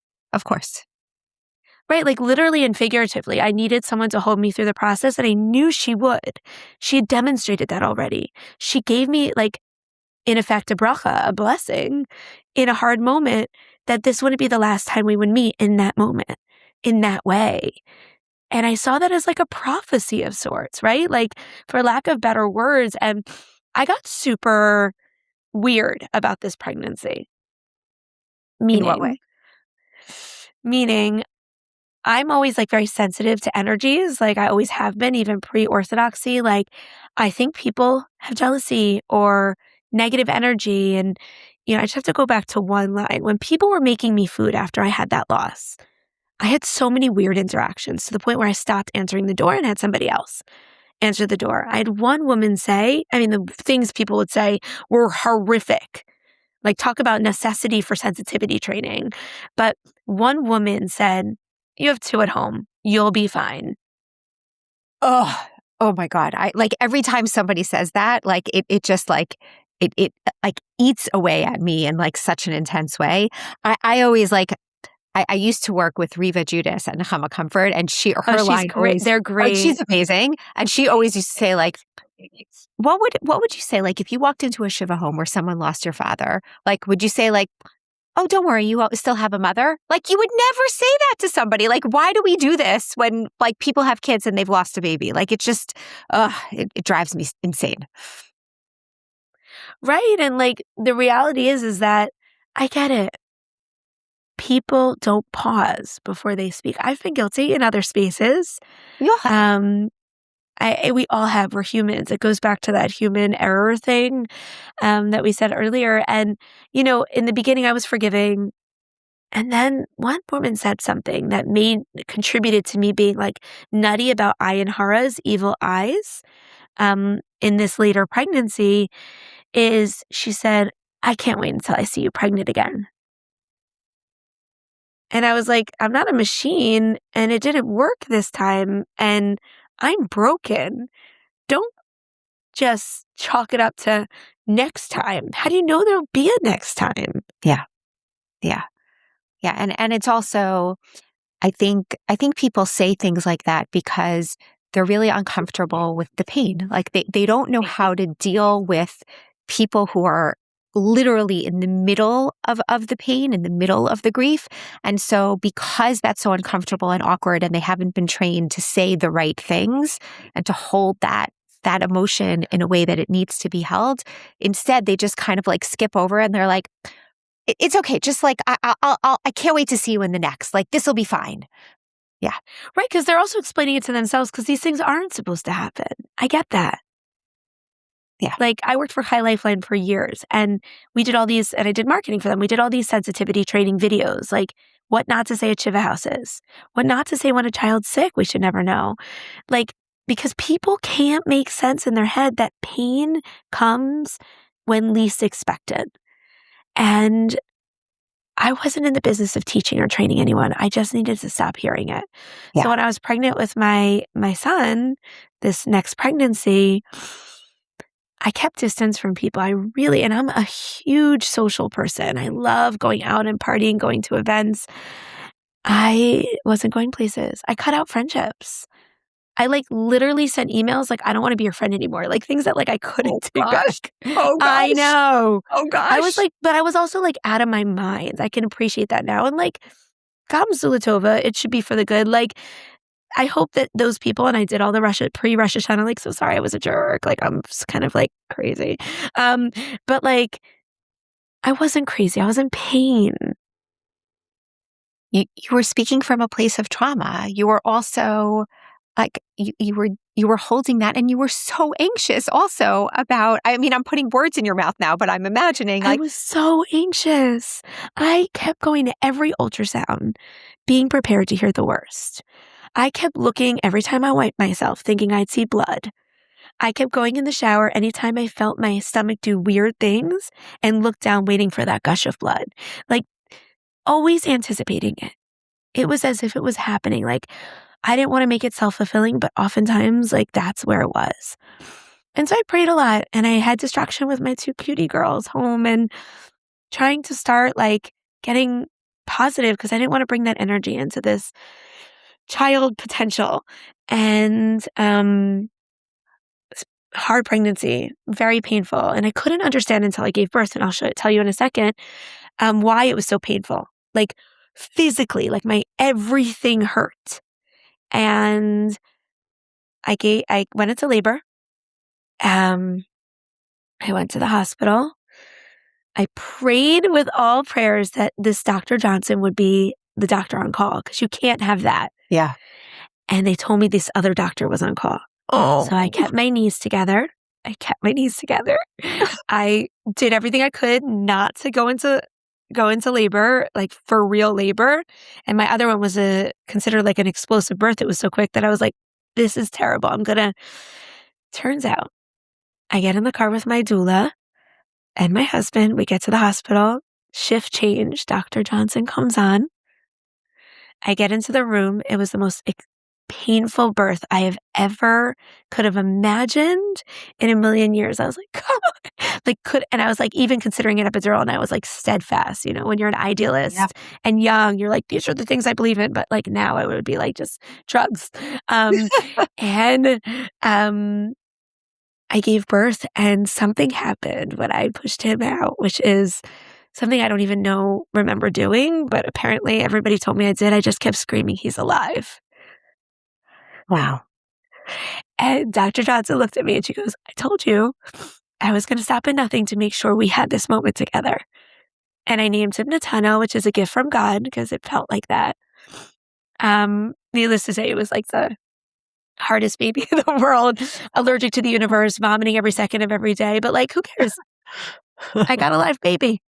Right? Literally and figuratively, I needed someone to hold me through the process and I knew she would. She had demonstrated that already. She gave me in effect a bracha, a blessing in a hard moment that this wouldn't be the last time we would meet in that moment, in that way. And I saw that as like a prophecy of sorts, right? Like, for lack of better words. And I got super weird about this pregnancy. In what way? Meaning, I'm always like very sensitive to energies. Like, I always have been, even pre-orthodoxy. Like, I think people have jealousy or negative energy. And, I just have to go back to one line. When people were making me food after I had that loss, I had so many weird interactions to the point where I stopped answering the door and had somebody else answer the door. I had one woman say, the things people would say were horrific. Like, talk about necessity for sensitivity training. But one woman said, "You have 2 at home. You'll be fine." Oh my God. I like every time somebody says that, like it just like it like eats away at me in like such an intense way. I always like I used to work with Riva Judas at Nechama Comfort, and her she's line great. always, They're great. she's amazing. And she always used to say, like, what would you say, like, if you walked into a Shiva home where someone lost your father, like, would you say, like, oh, don't worry, you still have a mother? Like, you would never say that to somebody. Like, why do we do this when, like, people have kids and they've lost a baby? Like, it just, it drives me insane. Right. And like, the reality is that I get it. People don't pause before they speak. I've been guilty in other spaces. You'll have. We all have. We're humans. It goes back to that human error thing that we said earlier. And, in the beginning, I was forgiving. And then one woman said something that contributed to me being like nutty about Ayin Hara's evil eyes in this later pregnancy. Is she said, "I can't wait until I see you pregnant again." And I was like, I'm not a machine, and it didn't work this time, and I'm broken. Don't just chalk it up to next time. How do you know there'll be a next time? Yeah. And it's also, I think people say things like that because they're really uncomfortable with the pain. Like they don't know how to deal with people who are literally in the middle of the pain, in the middle of the grief. And so because that's so uncomfortable and awkward, and they haven't been trained to say the right things and to hold that emotion in a way that it needs to be held, instead they just kind of like skip over and they're like, it's okay. Just like, I can't wait to see you in the next, like, this will be fine. Yeah. Right. Because they're also explaining it to themselves because these things aren't supposed to happen. I get that. Yeah. Like, I worked for High Lifeline for years, and we did all these, and I did marketing for them. We did all these sensitivity training videos, like what not to say at Shiva houses, what not to say when a child's sick, we should never know. Like, because people can't make sense in their head that pain comes when least expected. And I wasn't in the business of teaching or training anyone. I just needed to stop hearing it. Yeah. So when I was pregnant with my son, this next pregnancy, I kept distance from people. And I'm a huge social person. I love going out and partying, going to events. I wasn't going places. I cut out friendships. I like literally sent emails like, I don't want to be your friend anymore. Like things that like I couldn't take back. Oh gosh. I know. Oh gosh. I was like, but I was also like out of my mind. I can appreciate that now. And like, Gam Zulatova, it should be for the good. Like, I hope that those people, and I did all the pre-Rosh Hashanah, like, so sorry, I was a jerk. Like, I'm just kind of like crazy. But like, I wasn't crazy. I was in pain. You were speaking from a place of trauma. You were also like, you were holding that, and you were so anxious also about, I'm putting words in your mouth now, but I'm imagining like. I was so anxious. I kept going to every ultrasound, being prepared to hear the worst. I kept looking every time I wiped myself, thinking I'd see blood. I kept going in the shower anytime I felt my stomach do weird things and looked down waiting for that gush of blood. Like, always anticipating it. It was as if it was happening. Like, I didn't want to make it self-fulfilling, but oftentimes, like, that's where it was. And so I prayed a lot, and I had distraction with my 2 cutie girls home and trying to start, like, getting positive because I didn't want to bring that energy into this child potential. And hard pregnancy, very painful. And I couldn't understand until I gave birth, and I'll tell you in a second why it was so painful. like physically, like my everything hurt. And I went into labor. I went to the hospital. I prayed with all prayers that this Dr. Johnson would be the doctor on call, because you can't have that. Yeah. And they told me this other doctor was on call. Oh. So I kept my knees together. I did everything I could not to go into labor, like for real labor. And my other one was considered like an explosive birth. It was so quick that I was like, this is terrible. Turns out I get in the car with my doula and my husband. We get to the hospital, shift change. Dr. Johnson comes on. I get into the room. It was the most painful birth I have ever could have imagined in a million years. I was like, come on. And I was like, even considering an epidural, and I was like steadfast, when you're an idealist and young, you're like, these are the things I believe in. But like now I would be like, just drugs. And I gave birth and something happened when I pushed him out, which is something I don't even remember doing, but apparently everybody told me I did. I just kept screaming, he's alive. Wow. And Dr. Johnson looked at me and she goes, I told you I was going to stop at nothing to make sure we had this moment together. And I named him Natano, which is a gift from God, because it felt like that. Needless to say, it was like the hardest baby in the world, allergic to the universe, vomiting every second of every day. But like, who cares? I got a live baby.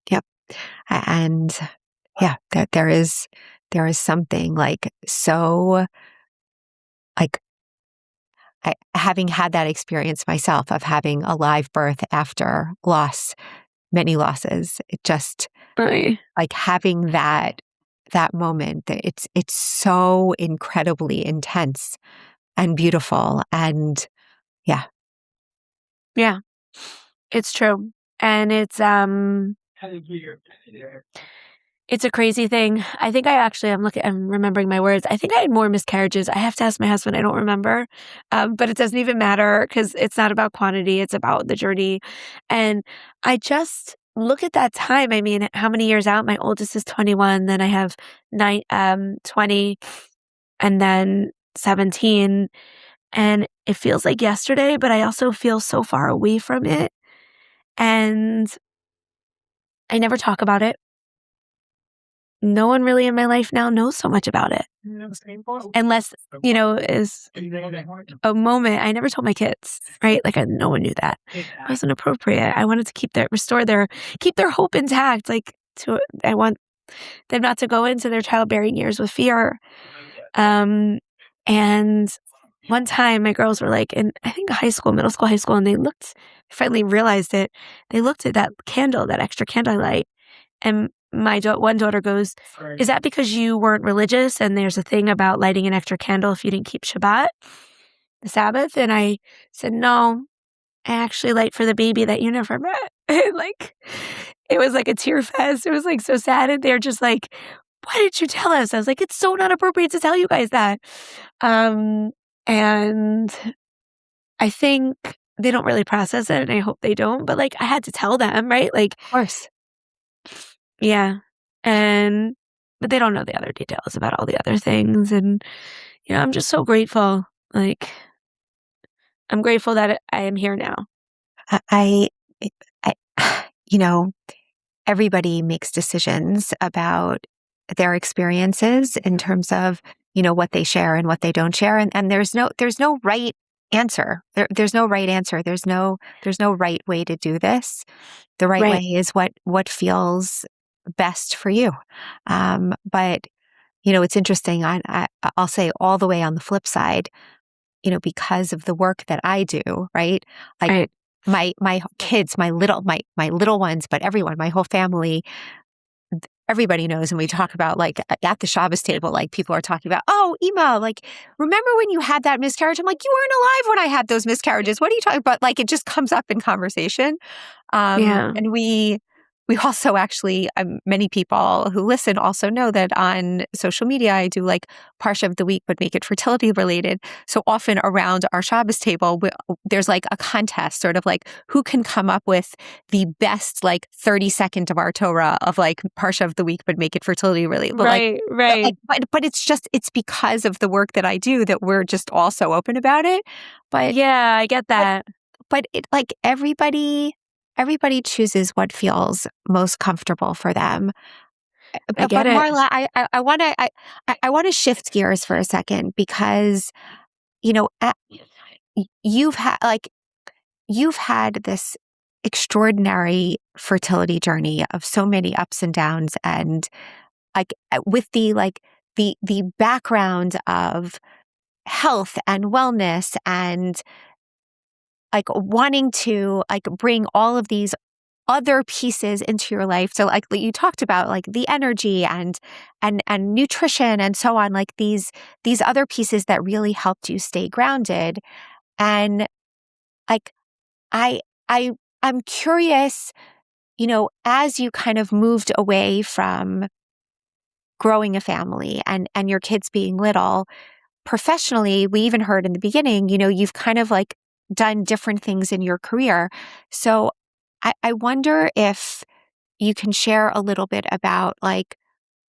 Yep. And yeah, there is something like so, like, having had that experience myself of having a live birth after many losses, it just like having that moment, it's so incredibly intense and beautiful. And yeah, it's true. And it's a crazy thing. I think I'm remembering my words. I think I had more miscarriages. I have to ask my husband. I don't remember. But it doesn't even matter, because it's not about quantity. It's about the journey. And I just look at that time. I mean, how many years out? My oldest is 21. Then I have 20 and then 17. And it feels like yesterday, but I also feel so far away from it. And I never talk about it. No one really in my life now knows so much about it. Unless, is a moment. I never told my kids, right? Like no one knew that. It wasn't appropriate. I wanted to keep their hope intact. I want them not to go into their childbearing years with fear. And one time my girls were like in, I think middle school, high school, and they finally realized it. They looked at that candle, that extra candle I light, and my one daughter goes, is that because you weren't religious and there's a thing about lighting an extra candle if you didn't keep Shabbat, the Sabbath? And I said, no, I actually light for the baby that you never met. It was like a tear fest. It was like so sad. And they're just like, why didn't you tell us? I was like, it's so not appropriate to tell you guys that. And I think they don't really process it, and I hope they don't. But I had to tell them, right? Of course. Yeah. But they don't know the other details about all the other things. And, I'm just so grateful. I'm grateful that I am here now. I everybody makes decisions about their experiences in terms of, what they share and what they don't share. And there's no right answer. There's no right answer. There's no right way to do this. The right way is what feels best for you. But it's interesting. I'll say all the way on the flip side, because of the work that I do, right? My kids, my little ones, but everyone, my whole family, everybody knows. And we talk about at the Shabbos table, people are talking about, oh, Aimee, remember when you had that miscarriage? I'm like, you weren't alive when I had those miscarriages. What are you talking about? It just comes up in conversation. And we we also actually, many people who listen also know that on social media, I do like Parsha of the Week, but make it fertility related. So often around our Shabbos table, there's like a contest, sort of like who can come up with the best like 30-second of our Torah of like Parsha of the Week, but make it fertility related. But but it's because of the work that I do that we're just also open about it. But yeah, I get that. But it, like everybody chooses what feels most comfortable for them. I get But it. Marla, I want to shift gears for a second because, you know, you've had this extraordinary fertility journey of so many ups and downs, and like with the background of health and wellness and like wanting to like bring all of these other pieces into your life. So like you talked about like the energy and nutrition and so on, like these other pieces that really helped you stay grounded. And like I'm curious, you know, as you kind of moved away from growing a family and your kids being little, professionally, we even heard in the beginning, you know, you've kind of like done different things in your career. So I wonder if you can share a little bit about like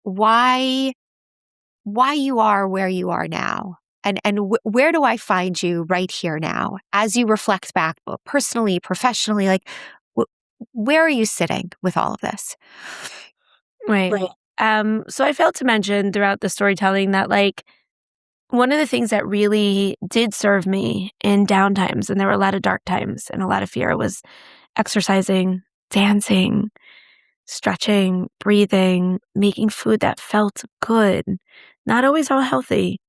why you are where you are now, and where do I find you right here now as you reflect back, both personally, professionally, like where are you sitting with all of this? Right. So I failed to mention throughout the storytelling that like one of the things that really did serve me in down times, and there were a lot of dark times and a lot of fear, was exercising, dancing, stretching, breathing, making food that felt good. Not always all healthy,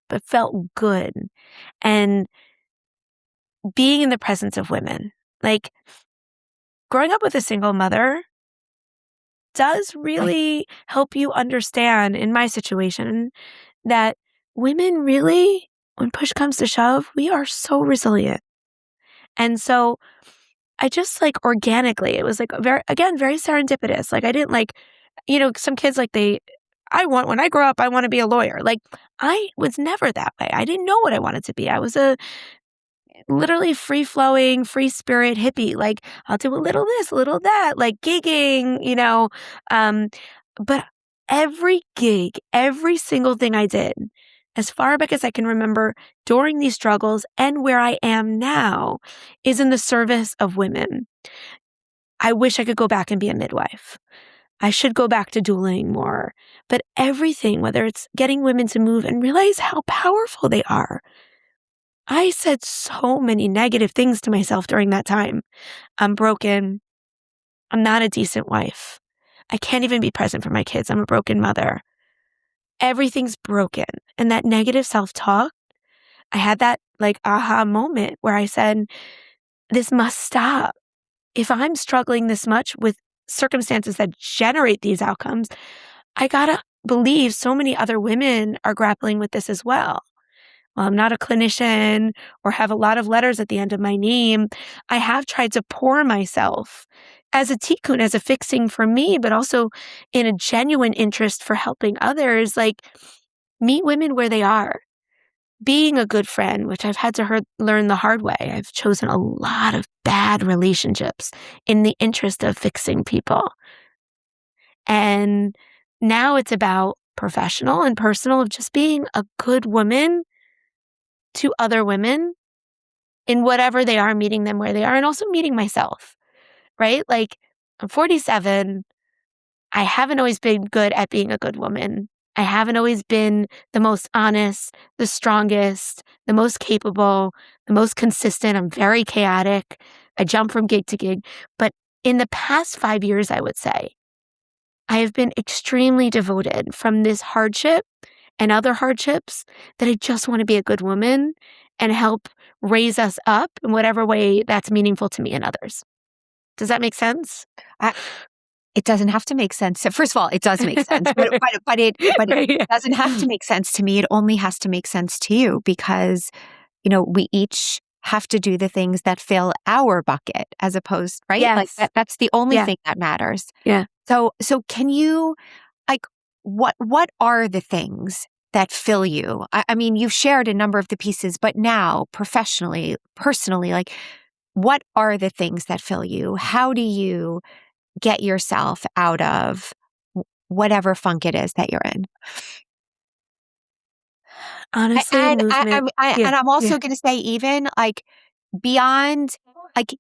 but felt good. And being in the presence of women. Like growing up with a single mother does really help you understand, in my situation, that women really, when push comes to shove, we are so resilient. And so I just like organically, it was like very serendipitous. Like I didn't like, you know, some kids like when I grow up, I want to be a lawyer. Like I was never that way. I didn't know what I wanted to be. I was a literally free-flowing, free spirit hippie. Like I'll do a little this, a little that, like gigging, you know. But every gig, every single thing I did, as far back as I can remember during these struggles and where I am now, is in the service of women. I wish I could go back and be a midwife. I should go back to doulaing more. But everything, whether it's getting women to move and realize how powerful they are. I said so many negative things to myself during that time. I'm broken. I'm not a decent wife. I can't even be present for my kids. I'm a broken mother. Everything's broken. And that negative self-talk, I had that like aha moment where I said, this must stop. If I'm struggling this much with circumstances that generate these outcomes, I gotta believe so many other women are grappling with this as well. While I'm not a clinician or have a lot of letters at the end of my name, I have tried to pour myself as a tikkun, as a fixing for me, but also in a genuine interest for helping others, like meet women where they are. Being a good friend, which I've had to learn the hard way. I've chosen a lot of bad relationships in the interest of fixing people. And now it's about professional and personal of just being a good woman to other women in whatever they are, meeting them where they are, and also meeting myself, right? Like I'm 47. I haven't always been good at being a good woman. I haven't always been the most honest, the strongest, the most capable, the most consistent. I'm very chaotic. I jump from gig to gig. But in the past 5 years, I would say, I have been extremely devoted from this hardship and other hardships that I just want to be a good woman and help raise us up in whatever way that's meaningful to me and others. Does that make sense? It doesn't have to make sense. So first of all, it does make sense, but it doesn't have to make sense to me. It only has to make sense to you because, you know, we each have to do the things that fill our bucket as opposed, right? Like Yes. that's the only Yeah. thing that matters. Yeah. So can you, like, what are the things that fill you? I mean, you've shared a number of the pieces, but now professionally, personally, like, what are the things that fill you? How do you get yourself out of whatever funk it is that you're in? Honestly, And movement. Yeah. I'm Yeah. also going to say, even like beyond, like,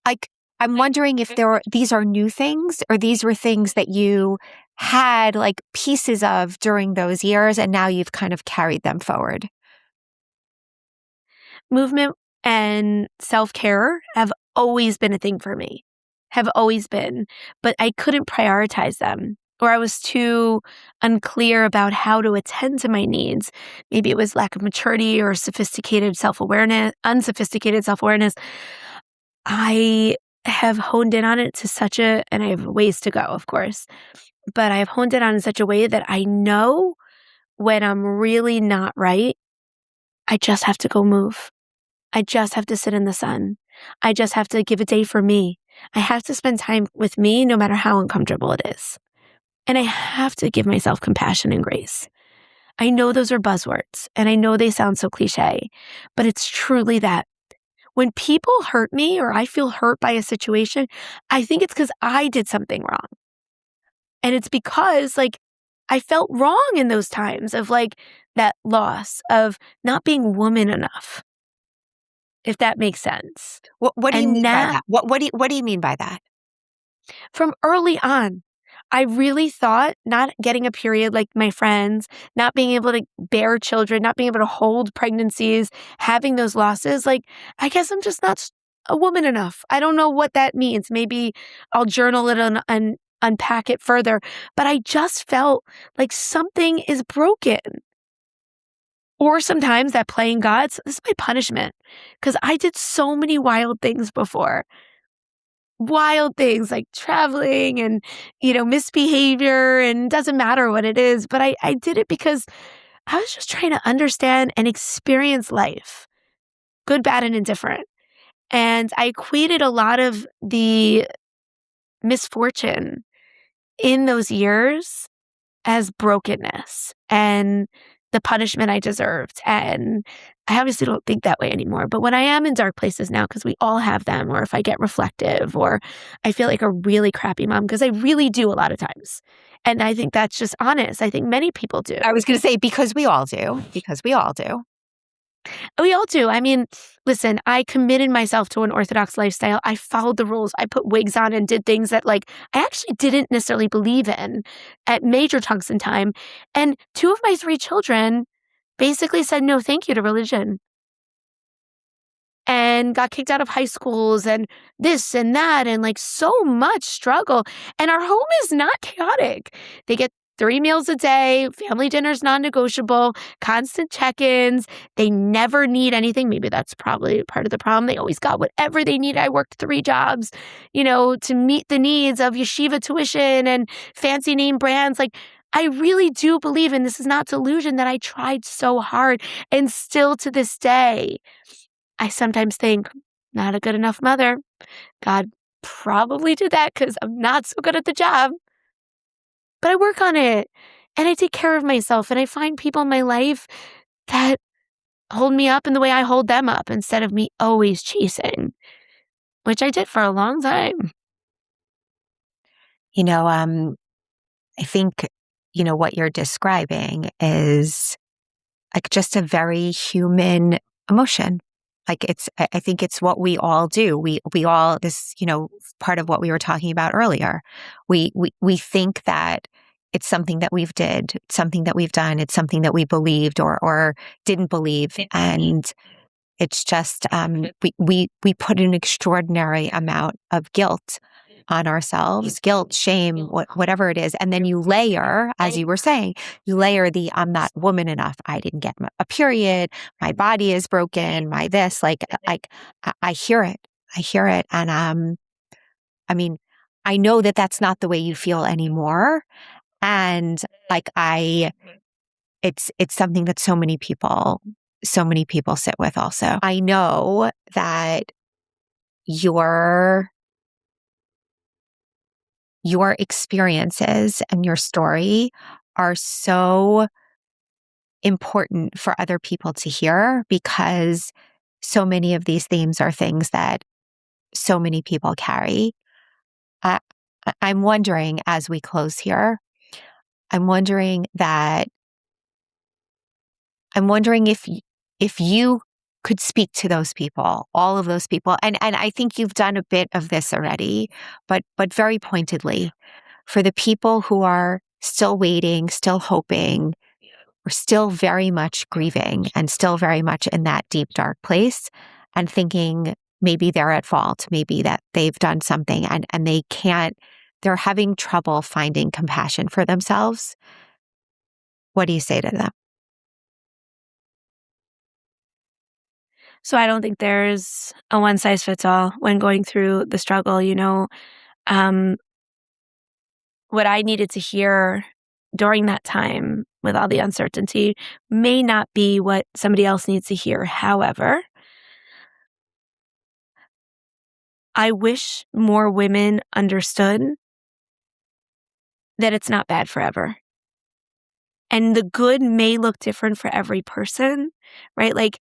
like, I'm wondering if these are new things, or these were things that you had like pieces of during those years and now you've kind of carried them forward. Movement and self-care have always been a thing for me, have always been, but I couldn't prioritize them, or I was too unclear about how to attend to my needs. Maybe it was lack of maturity or unsophisticated self-awareness. I have honed in on it to and I have ways to go, of course, but I have honed it on in such a way that I know when I'm really not right, I just have to go move. I just have to sit in the sun. I just have to give a day for me. I have to spend time with me no matter how uncomfortable it is. And I have to give myself compassion and grace. I know those are buzzwords and I know they sound so cliche, but it's truly that. When people hurt me or I feel hurt by a situation, I think it's because I did something wrong. And it's because like I felt wrong in those times of like that loss of not being woman enough, if that makes sense. What do you And mean by now, that? What do you mean by that? from early on, I really thought not getting a period like my friends, not being able to bear children, not being able to hold pregnancies, having those losses, like, I guess I'm just not a woman enough. I don't know what that means. Maybe I'll journal it and unpack it further. But I just felt like something is broken. Or sometimes that playing God, so this is my punishment because I did so many wild things before. Wild things like traveling and, misbehavior, and doesn't matter what it is. But I did it because I was just trying to understand and experience life, good, bad, and indifferent. And I equated a lot of the misfortune in those years as brokenness and the punishment I deserved. And I obviously don't think that way anymore. But when I am in dark places now, because we all have them, or if I get reflective, or I feel like a really crappy mom, because I really do a lot of times. And I think that's just honest. I think many people do. I was going to say, because we all do, because we all do. We all do. I mean, listen, I committed myself to an Orthodox lifestyle. I followed the rules. I put wigs on and did things that like I actually didn't necessarily believe in at major chunks in time. And two of my three children basically said no thank you to religion and got kicked out of high schools and this and that and like so much struggle. And our home is not chaotic. They get 3 meals a day, family dinner's non-negotiable, constant check-ins. They never need anything. Maybe that's probably part of the problem. They always got whatever they need. I worked 3 jobs, to meet the needs of yeshiva tuition and fancy name brands. Like, I really do believe, and this is not delusion, that I tried so hard. And still to this day, I sometimes think, not a good enough mother. God probably did that because I'm not so good at the job. But I work on it and I take care of myself and I find people in my life that hold me up in the way I hold them up instead of me always chasing, which I did for a long time. I think, what you're describing is like just a very human emotion. Like I think it's what we all do. We all, this, part of what we were talking about earlier. We think that it's something that we've did, something that we've done. It's something that we believed or didn't believe. And it's just, we put an extraordinary amount of guilt on ourselves, guilt, shame, whatever it is. And then you layer, as you were saying, you layer the, I'm not woman enough. I didn't get a period. My body is broken. My this, like I hear it. I hear it. And, I mean, I know that that's not the way you feel anymore. And like, it's something that so many people so many people sit with also. I know that your experiences and your story are so important for other people to hear, because so many of these themes are things that so many people carry. I, I'm wondering, as we close here, I'm wondering if you could speak to those people, all of those people, and I think you've done a bit of this already, but very pointedly, for the people who are still waiting, still hoping, or still very much grieving, and still very much in that deep, dark place, and thinking maybe they're at fault, maybe that they've done something and they're having trouble finding compassion for themselves. What do you say to them? So I don't think there's a one size fits all when going through the struggle. What I needed to hear during that time with all the uncertainty may not be what somebody else needs to hear. However, I wish more women understood that it's not bad forever. And the good may look different for every person, right? Like,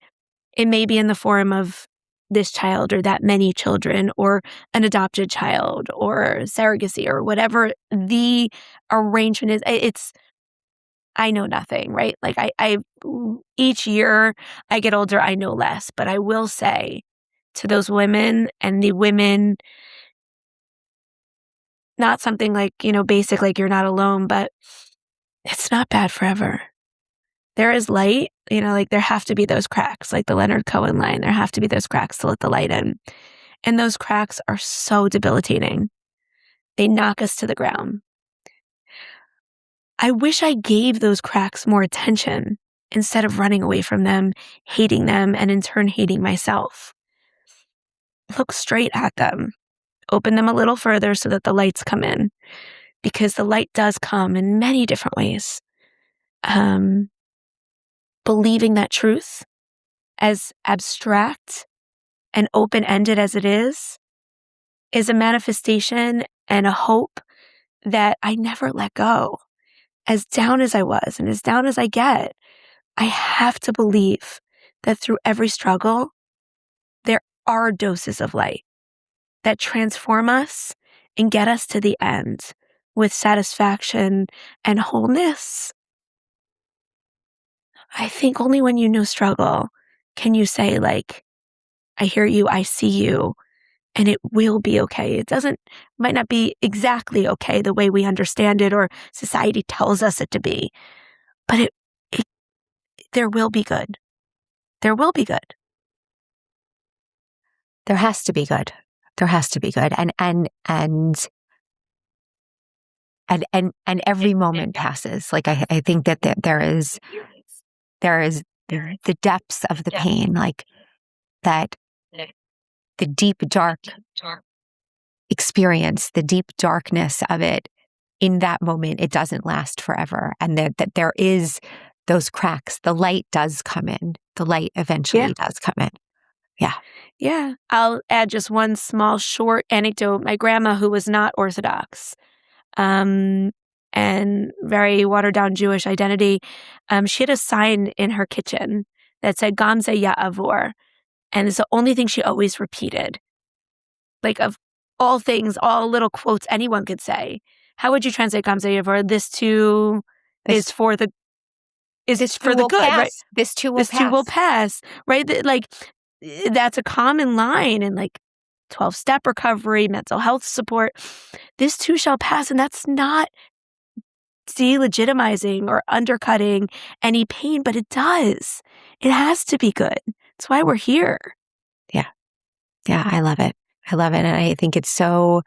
it may be in the form of this child or that many children or an adopted child or surrogacy or whatever the arrangement is. I know nothing, right? Like I each year I get older, I know less. But I will say to those women, and the women, not something like, basic, like you're not alone, but it's not bad forever. There is light, like there have to be those cracks, like the Leonard Cohen line, there have to be those cracks to let the light in. And those cracks are so debilitating. They knock us to the ground. I wish I gave those cracks more attention instead of running away from them, hating them, and in turn hating myself. Look straight at them. Open them a little further so that the lights come in, because the light does come in many different ways. Believing that truth, as abstract and open-ended as it is a manifestation and a hope that I never let go. As down as I was and as down as I get, I have to believe that through every struggle, there are doses of light that transform us and get us to the end with satisfaction and wholeness. I think only when you know struggle can you say, like, I hear you, I see you, and it will be okay. Might not be exactly okay the way we understand it or society tells us it to be, but there will be good. There will be good. There has to be good. There has to be good. And every moment passes. Like I think that there is the depths of the pain, like that, the deep, dark experience, the deep darkness of it in that moment, it doesn't last forever. And that there is those cracks. The light does come in. The light eventually does come in. Yeah. Yeah. I'll add just one small short anecdote. My grandma, who was not Orthodox, and very watered down Jewish identity, she had a sign in her kitchen that said Gamze Ya'avor. And it's the only thing she always repeated. Like, of all things, all little quotes anyone could say. How would you translate Gamze Ya'avor? This too is for the good, pass. right? This too will this pass. Too will pass, right? Like, that's a common line in like 12-step recovery, mental health support. This too shall pass, and that's not delegitimizing or undercutting any pain, but it does. It has to be good. That's why we're here. Yeah. Yeah, I love it. I love it. And I think it's so,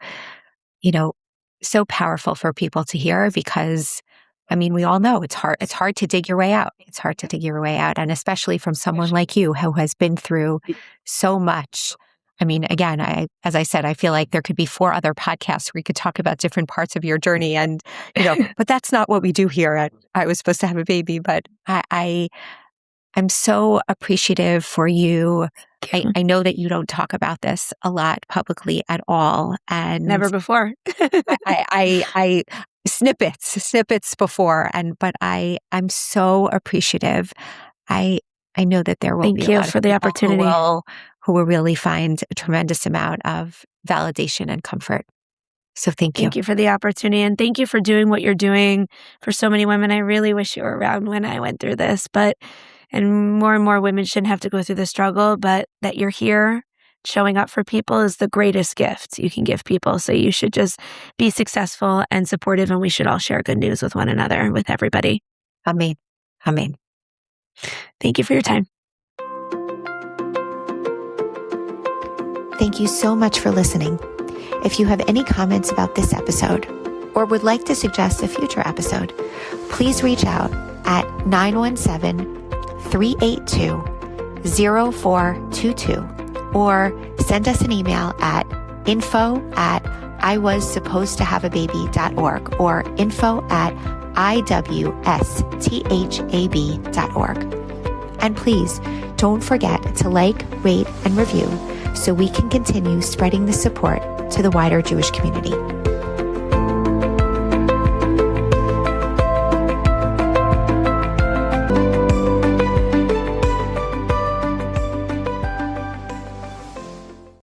so powerful for people to hear, because we all know it's hard. It's hard to dig your way out. It's hard to dig your way out. And especially from someone like you who has been through so much. Again, as I said, I feel like there could be 4 other podcasts where we could talk about different parts of your journey, and, but that's not what we do here at I Was Supposed to Have a Baby. But I'm so appreciative for you. Thank you. I know that you don't talk about this a lot publicly at all. And Never before. I snippets before, but I'm so appreciative. I know that there will Thank be you a lot for of the people opportunity. who will really find a tremendous amount of validation and comfort. So thank you. Thank you for the opportunity, and thank you for doing what you're doing for so many women. I really wish you were around when I went through this, and more women shouldn't have to go through the struggle, but that you're here showing up for people is the greatest gift you can give people. So you should just be successful and supportive, and we should all share good news with one another, with everybody. Amen. Amen. Thank you for your time. Thank you so much for listening. If you have any comments about this episode or would like to suggest a future episode, please reach out at 917-382-0422 or send us an email at info@iwassupposedtohaveababy.org or info@iwsthab.org. And please don't forget to like, rate, and review so we can continue spreading the support to the wider Jewish community.